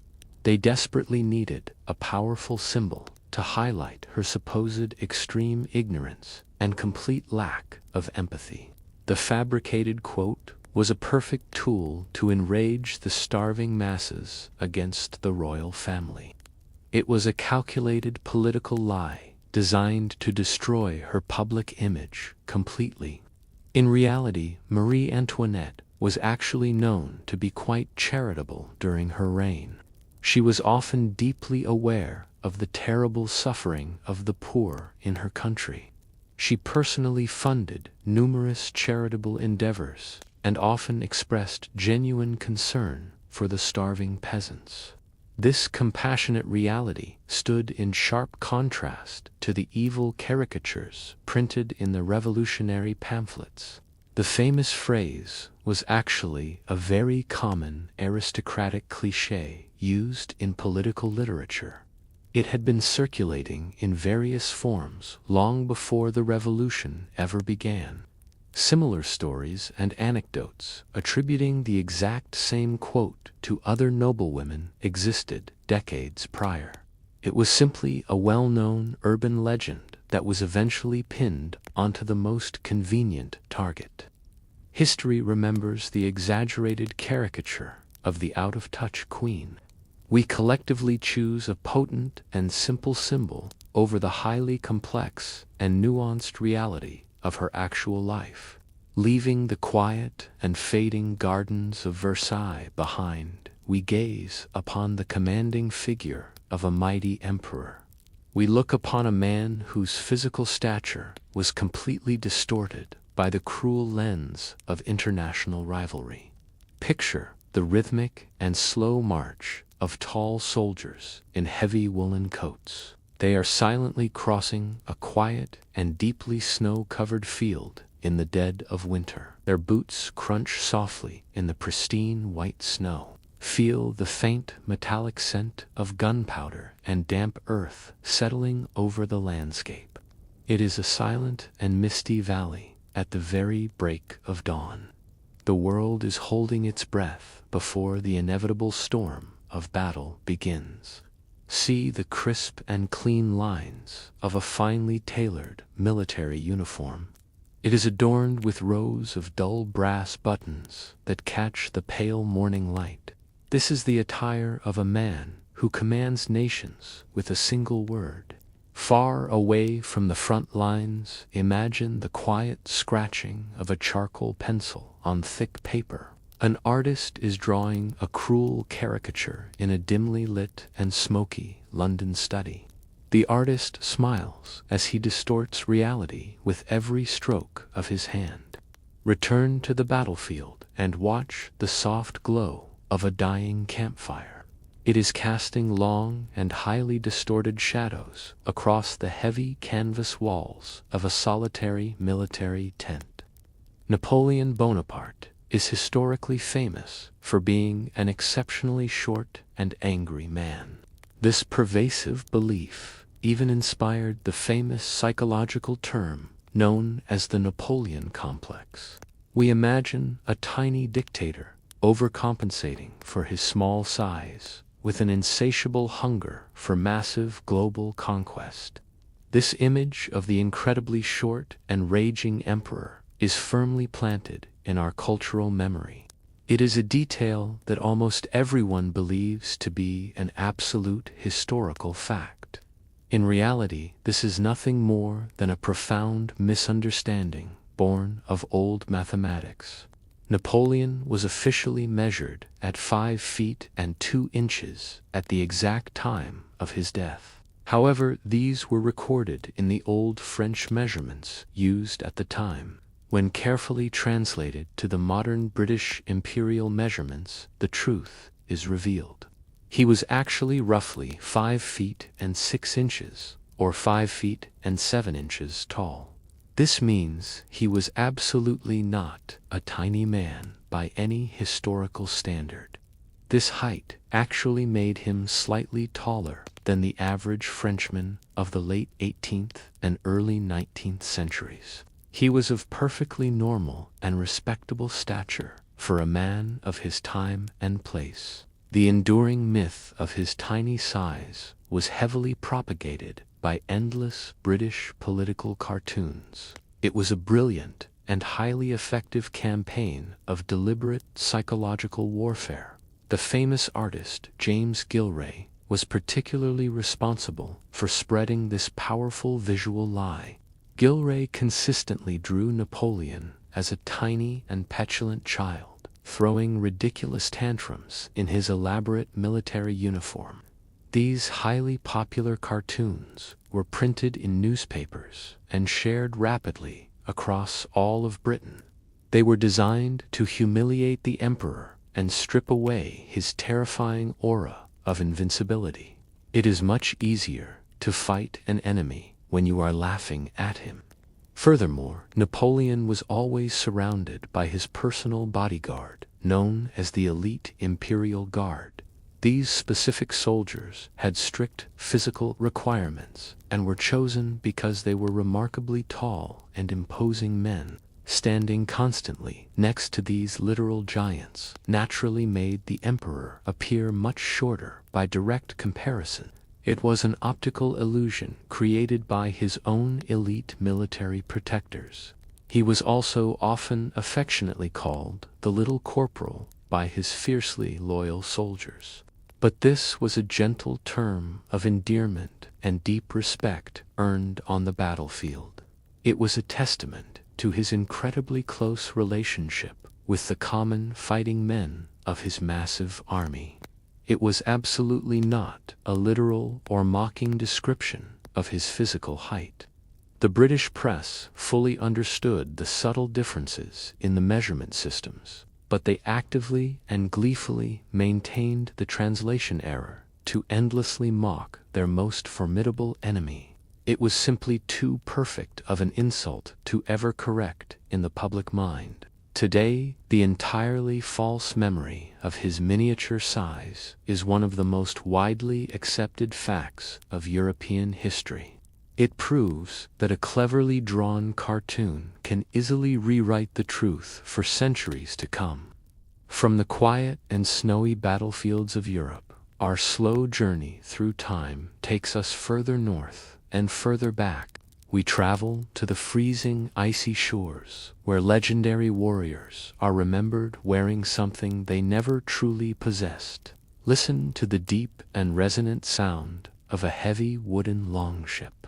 They desperately needed a powerful symbol to highlight her supposed extreme ignorance and complete lack of empathy. The fabricated quote was a perfect tool to enrage the starving masses against the royal family. It was a calculated political lie designed to destroy her public image completely. In reality, Marie Antoinette was actually known to be quite charitable during her reign. She was often deeply aware of the terrible suffering of the poor in her country. She personally funded numerous charitable endeavors and often expressed genuine concern for the starving peasants. This compassionate reality stood in sharp contrast to the evil caricatures printed in the revolutionary pamphlets. The famous phrase was actually a very common aristocratic cliché used in political literature. It had been circulating in various forms long before the revolution ever began. Similar stories and anecdotes attributing the exact same quote to other noblewomen existed decades prior. It was simply a well-known urban legend that was eventually pinned onto the most convenient target. History remembers the exaggerated caricature of the out-of-touch queen. We collectively choose a potent and simple symbol over the highly complex and nuanced reality of her actual life. Leaving the quiet and fading gardens of Versailles behind, we gaze upon the commanding figure of a mighty emperor. We look upon a man whose physical stature was completely distorted by the cruel lens of international rivalry. Picture the rhythmic and slow march of tall soldiers in heavy woolen coats. They are silently crossing a quiet and deeply snow-covered field in the dead of winter. Their boots crunch softly in the pristine white snow. Feel the faint metallic scent of gunpowder and damp earth settling over the landscape. It is a silent and misty valley at the very break of dawn. The world is holding its breath before the inevitable storm of battle begins. See the crisp and clean lines of a finely tailored military uniform. It is adorned with rows of dull brass buttons that catch the pale morning light. This is the attire of a man who commands nations with a single word. Far away from the front lines, imagine the quiet scratching of a charcoal pencil on thick paper. An artist is drawing a cruel caricature in a dimly lit and smoky London study. The artist smiles as he distorts reality with every stroke of his hand. Return to the battlefield and watch the soft glow of a dying campfire. It is casting long and highly distorted shadows across the heavy canvas walls of a solitary military tent. Napoleon Bonaparte is historically famous for being an exceptionally short and angry man. This pervasive belief even inspired the famous psychological term known as the Napoleon complex. We imagine a tiny dictator overcompensating for his small size, with an insatiable hunger for massive global conquest. This image of the incredibly short and raging emperor is firmly planted in our cultural memory. It is a detail that almost everyone believes to be an absolute historical fact. In reality, this is nothing more than a profound misunderstanding born of old mathematics. Napoleon was officially measured at 5 feet and 2 inches at the exact time of his death. However, these were recorded in the old French measurements used at the time. When carefully translated to the modern British imperial measurements, the truth is revealed. He was actually roughly 5 feet and 6 inches, or 5 feet and 7 inches tall. This means he was absolutely not a tiny man by any historical standard. This height actually made him slightly taller than the average Frenchman of the late 18th and early 19th centuries. He was of perfectly normal and respectable stature for a man of his time and place. The enduring myth of his tiny size was heavily propagated by endless British political cartoons. It was a brilliant and highly effective campaign of deliberate psychological warfare. The famous artist James Gillray was particularly responsible for spreading this powerful visual lie. Gillray consistently drew Napoleon as a tiny and petulant child, throwing ridiculous tantrums in his elaborate military uniform. These highly popular cartoons were printed in newspapers and shared rapidly across all of Britain. They were designed to humiliate the emperor and strip away his terrifying aura of invincibility. It is much easier to fight an enemy when you are laughing at him. Furthermore, Napoleon was always surrounded by his personal bodyguard, known as the elite Imperial Guard. These specific soldiers had strict physical requirements and were chosen because they were remarkably tall and imposing men. Standing constantly next to these literal giants naturally made the emperor appear much shorter by direct comparison. It was an optical illusion created by his own elite military protectors. He was also often affectionately called the Little Corporal by his fiercely loyal soldiers. But this was a gentle term of endearment and deep respect earned on the battlefield. It was a testament to his incredibly close relationship with the common fighting men of his massive army. It was absolutely not a literal or mocking description of his physical height. The British press fully understood the subtle differences in the measurement systems, but they actively and gleefully maintained the translation error to endlessly mock their most formidable enemy. It was simply too perfect of an insult to ever correct in the public mind. Today, the entirely false memory of his miniature size is one of the most widely accepted facts of European history. It proves that a cleverly drawn cartoon can easily rewrite the truth for centuries to come. From the quiet and snowy battlefields of Europe, our slow journey through time takes us further north and further back. We travel to the freezing, icy shores, where legendary warriors are remembered wearing something they never truly possessed. Listen to the deep and resonant sound of a heavy wooden longship.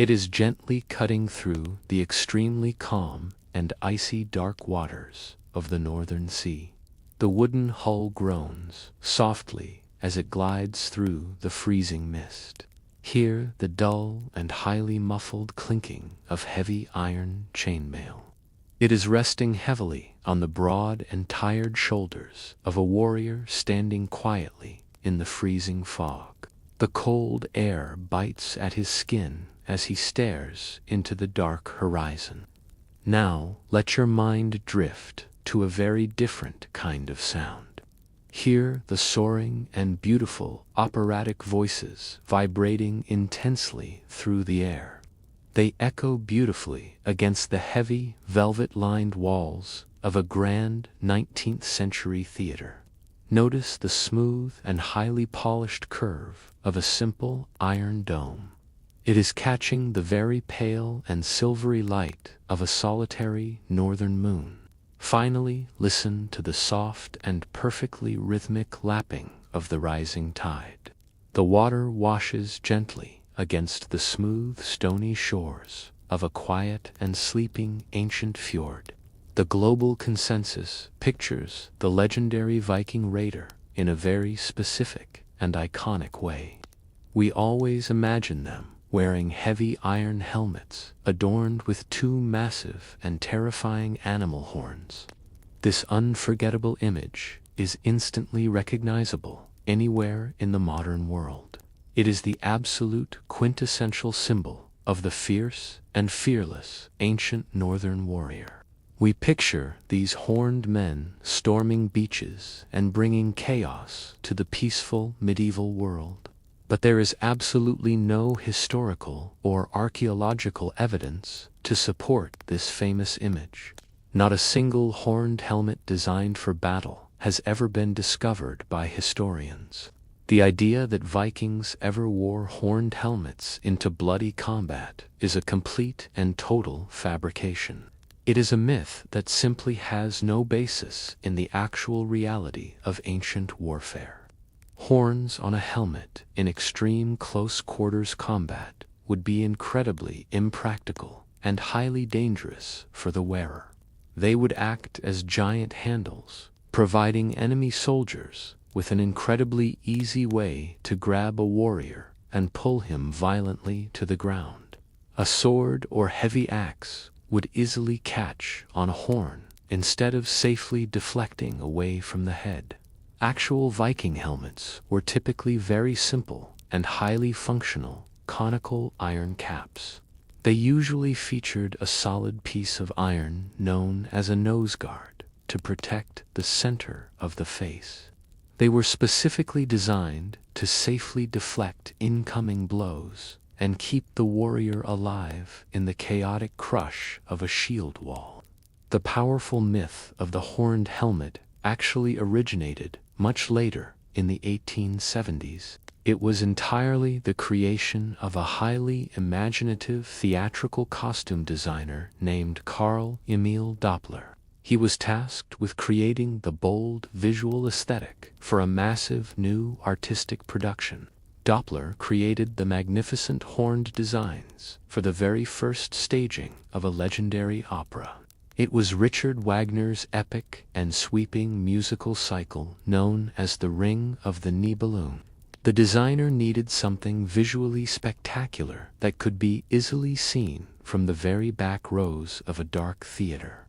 It is gently cutting through the extremely calm and icy dark waters of the northern sea. The wooden hull groans softly as it glides through the freezing mist. Hear the dull and highly muffled clinking of heavy iron chainmail. It is resting heavily on the broad and tired shoulders of a warrior standing quietly in the freezing fog. The cold air bites at his skin as he stares into the dark horizon. Now let your mind drift to a very different kind of sound. Hear the soaring and beautiful operatic voices vibrating intensely through the air. They echo beautifully against the heavy, velvet-lined walls of a grand 19th century theater. Notice the smooth and highly polished curve of a simple iron dome. It is catching the very pale and silvery light of a solitary northern moon. Finally, listen to the soft and perfectly rhythmic lapping of the rising tide. The water washes gently against the smooth, stony shores of a quiet and sleeping ancient fjord. The global consensus pictures the legendary Viking raider in a very specific and iconic way. We always imagine them wearing heavy iron helmets adorned with two massive and terrifying animal horns. This unforgettable image is instantly recognizable anywhere in the modern world. It is the absolute quintessential symbol of the fierce and fearless ancient northern warrior. We picture these horned men storming beaches and bringing chaos to the peaceful medieval world. But there is absolutely no historical or archaeological evidence to support this famous image. Not a single horned helmet designed for battle has ever been discovered by historians. The idea that Vikings ever wore horned helmets into bloody combat is a complete and total fabrication. It is a myth that simply has no basis in the actual reality of ancient warfare. Horns on a helmet in extreme close quarters combat would be incredibly impractical and highly dangerous for the wearer. They would act as giant handles, providing enemy soldiers with an incredibly easy way to grab a warrior and pull him violently to the ground. A sword or heavy axe would easily catch on a horn instead of safely deflecting away from the head. Actual Viking helmets were typically very simple and highly functional conical iron caps. They usually featured a solid piece of iron known as a nose guard to protect the center of the face. They were specifically designed to safely deflect incoming blows and keep the warrior alive in the chaotic crush of a shield wall. The powerful myth of the horned helmet actually originated much later in the 1870s. It was entirely the creation of a highly imaginative theatrical costume designer named Carl Emil Doppler. He was tasked with creating the bold visual aesthetic for a massive new artistic production. Doppler created the magnificent horned designs for the very first staging of a legendary opera. It was Richard Wagner's epic and sweeping musical cycle known as The Ring of the Nibelung. The designer needed something visually spectacular that could be easily seen from the very back rows of a dark theater.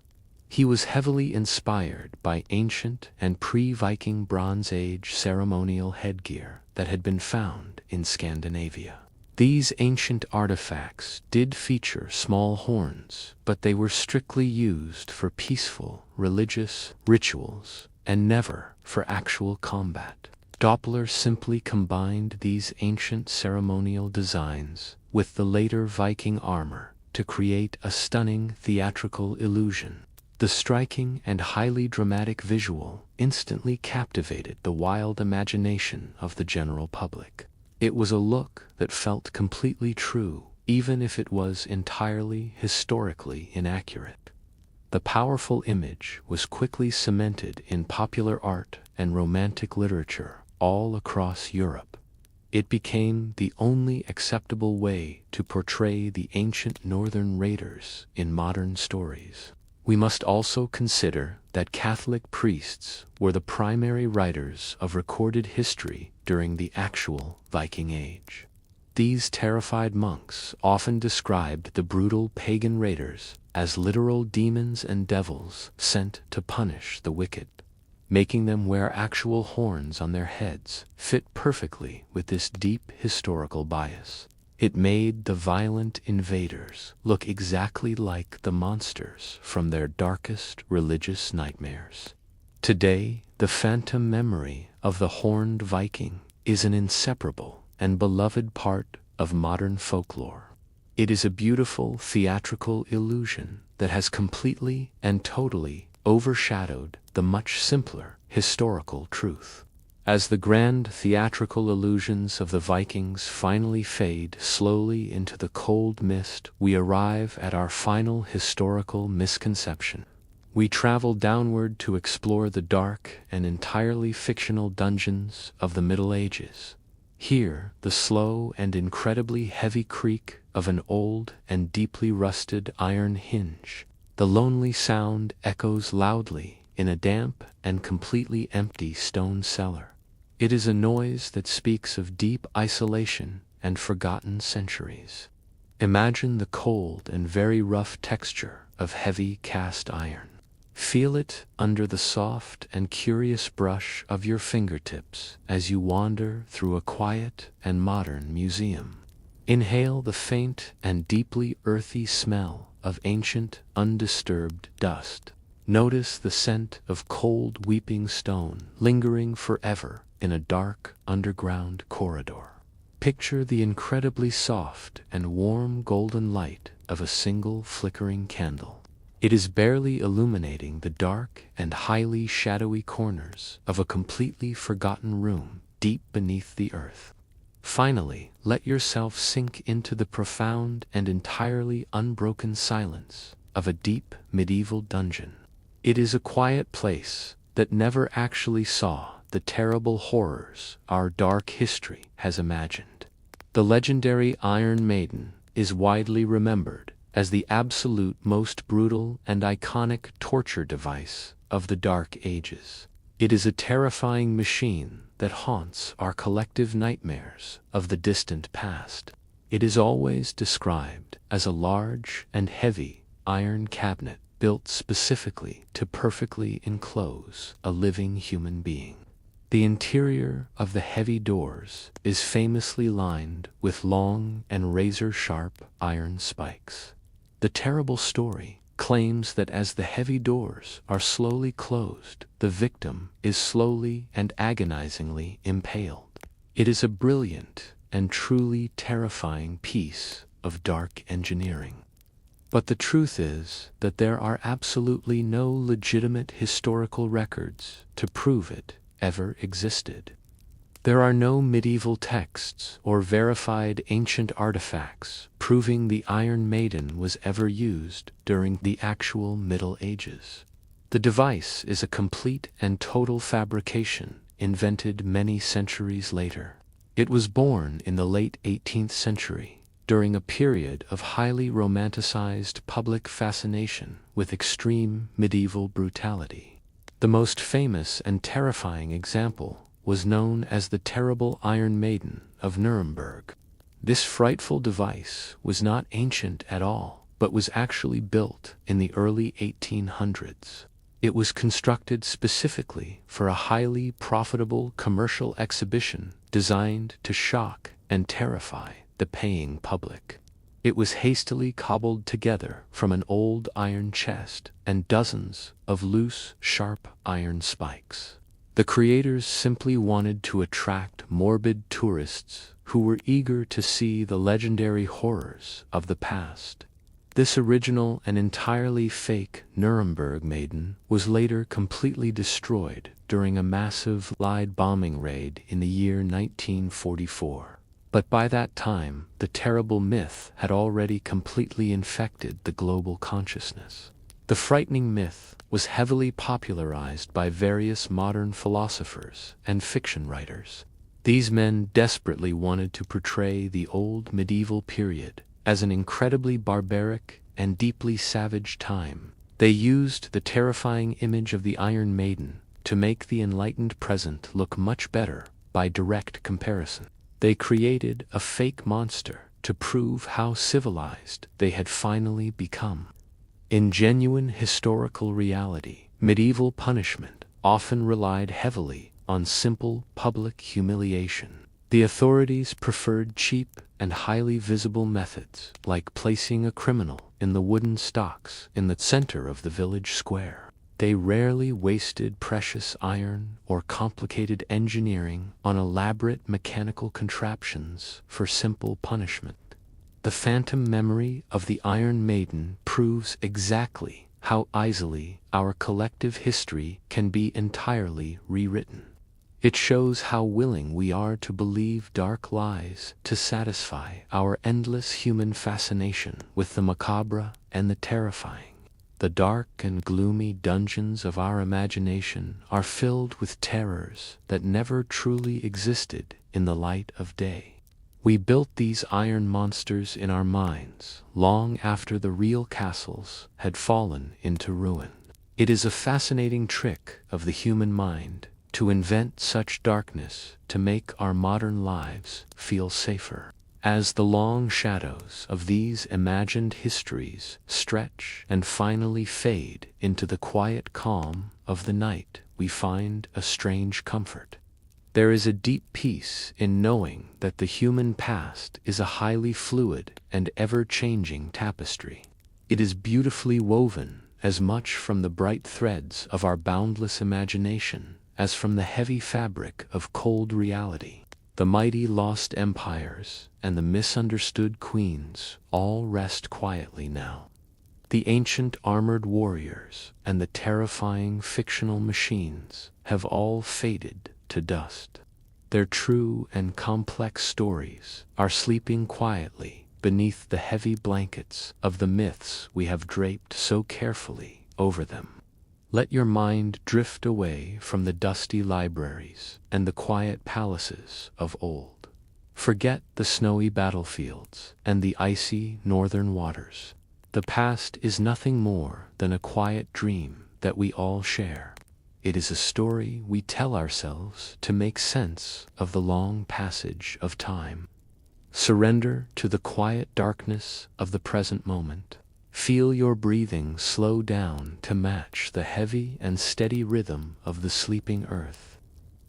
He was heavily inspired by ancient and pre-Viking Bronze Age ceremonial headgear that had been found in Scandinavia. These ancient artifacts did feature small horns, but they were strictly used for peaceful, religious rituals and never for actual combat. Doppler simply combined these ancient ceremonial designs with the later Viking armor to create a stunning theatrical illusion. The striking and highly dramatic visual instantly captivated the wild imagination of the general public. It was a look that felt completely true, even if it was entirely historically inaccurate. The powerful image was quickly cemented in popular art and romantic literature all across Europe. It became the only acceptable way to portray the ancient northern raiders in modern stories. We must also consider that Catholic priests were the primary writers of recorded history during the actual Viking Age. These terrified monks often described the brutal pagan raiders as literal demons and devils sent to punish the wicked. Making them wear actual horns on their heads fit perfectly with this deep historical bias. It made the violent invaders look exactly like the monsters from their darkest religious nightmares. Today, the phantom memory of the horned Viking is an inseparable and beloved part of modern folklore. It is a beautiful theatrical illusion that has completely and totally overshadowed the much simpler historical truth. As the grand theatrical illusions of the Vikings finally fade slowly into the cold mist, we arrive at our final historical misconception. We travel downward to explore the dark and entirely fictional dungeons of the Middle Ages. Here, the slow and incredibly heavy creak of an old and deeply rusted iron hinge. The lonely sound echoes loudly in a damp and completely empty stone cellar. It is a noise that speaks of deep isolation and forgotten centuries. Imagine the cold and very rough texture of heavy cast iron. Feel it under the soft and curious brush of your fingertips as you wander through a quiet and modern museum. Inhale the faint and deeply earthy smell of ancient, undisturbed dust. Notice the scent of cold weeping stone lingering forever in a dark underground corridor. Picture the incredibly soft and warm golden light of a single flickering candle. It is barely illuminating the dark and highly shadowy corners of a completely forgotten room deep beneath the earth. Finally, let yourself sink into the profound and entirely unbroken silence of a deep medieval dungeon. It is a quiet place that never actually saw the terrible horrors our dark history has imagined. The legendary Iron Maiden is widely remembered as the absolute most brutal and iconic torture device of the Dark Ages. It is a terrifying machine that haunts our collective nightmares of the distant past. It is always described as a large and heavy iron cabinet built specifically to perfectly enclose a living human being. The interior of the heavy doors is famously lined with long and razor-sharp iron spikes. The terrible story claims that as the heavy doors are slowly closed, the victim is slowly and agonizingly impaled. It is a brilliant and truly terrifying piece of dark engineering. But the truth is that there are absolutely no legitimate historical records to prove it ever existed. There are no medieval texts or verified ancient artifacts proving the Iron Maiden was ever used during the actual Middle Ages. The device is a complete and total fabrication invented many centuries later. It was born in the late 18th century, during a period of highly romanticized public fascination with extreme medieval brutality. The most famous and terrifying example was known as the Terrible Iron Maiden of Nuremberg. This frightful device was not ancient at all, but was actually built in the early 1800s. It was constructed specifically for a highly profitable commercial exhibition designed to shock and terrify the paying public. It was hastily cobbled together from an old iron chest and dozens of loose, sharp iron spikes. The creators simply wanted to attract morbid tourists who were eager to see the legendary horrors of the past. This original and entirely fake Nuremberg Maiden was later completely destroyed during a massive Allied bombing raid in the year 1944. But by that time, the terrible myth had already completely infected the global consciousness. The frightening myth was heavily popularized by various modern philosophers and fiction writers. These men desperately wanted to portray the old medieval period as an incredibly barbaric and deeply savage time. They used the terrifying image of the Iron Maiden to make the enlightened present look much better by direct comparison. They created a fake monster to prove how civilized they had finally become. In genuine historical reality, medieval punishment often relied heavily on simple public humiliation. The authorities preferred cheap and highly visible methods, like placing a criminal in the wooden stocks in the center of the village square. They rarely wasted precious iron or complicated engineering on elaborate mechanical contraptions for simple punishment. The phantom memory of the Iron Maiden proves exactly how easily our collective history can be entirely rewritten. It shows how willing we are to believe dark lies to satisfy our endless human fascination with the macabre and the terrifying. The dark and gloomy dungeons of our imagination are filled with terrors that never truly existed in the light of day. We built these iron monsters in our minds long after the real castles had fallen into ruin. It is a fascinating trick of the human mind to invent such darkness to make our modern lives feel safer. As the long shadows of these imagined histories stretch and finally fade into the quiet calm of the night, we find a strange comfort. There is a deep peace in knowing that the human past is a highly fluid and ever-changing tapestry. It is beautifully woven as much from the bright threads of our boundless imagination as from the heavy fabric of cold reality. The mighty lost empires and the misunderstood queens all rest quietly now. The ancient armored warriors and the terrifying fictional machines have all faded to dust. Their true and complex stories are sleeping quietly beneath the heavy blankets of the myths we have draped so carefully over them. Let your mind drift away from the dusty libraries and the quiet palaces of old. Forget the snowy battlefields and the icy northern waters. The past is nothing more than a quiet dream that we all share. It is a story we tell ourselves to make sense of the long passage of time. Surrender to the quiet darkness of the present moment. Feel your breathing slow down to match the heavy and steady rhythm of the sleeping earth.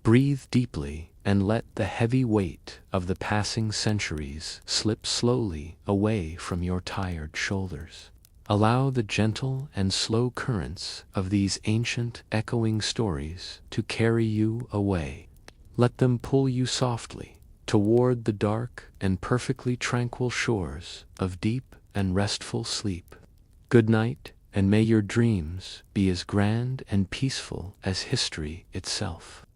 Breathe deeply and let the heavy weight of the passing centuries slip slowly away from your tired shoulders. Allow the gentle and slow currents of these ancient echoing stories to carry you away. Let them pull you softly toward the dark and perfectly tranquil shores of deep and restful sleep. Good night, and may your dreams be as grand and peaceful as history itself.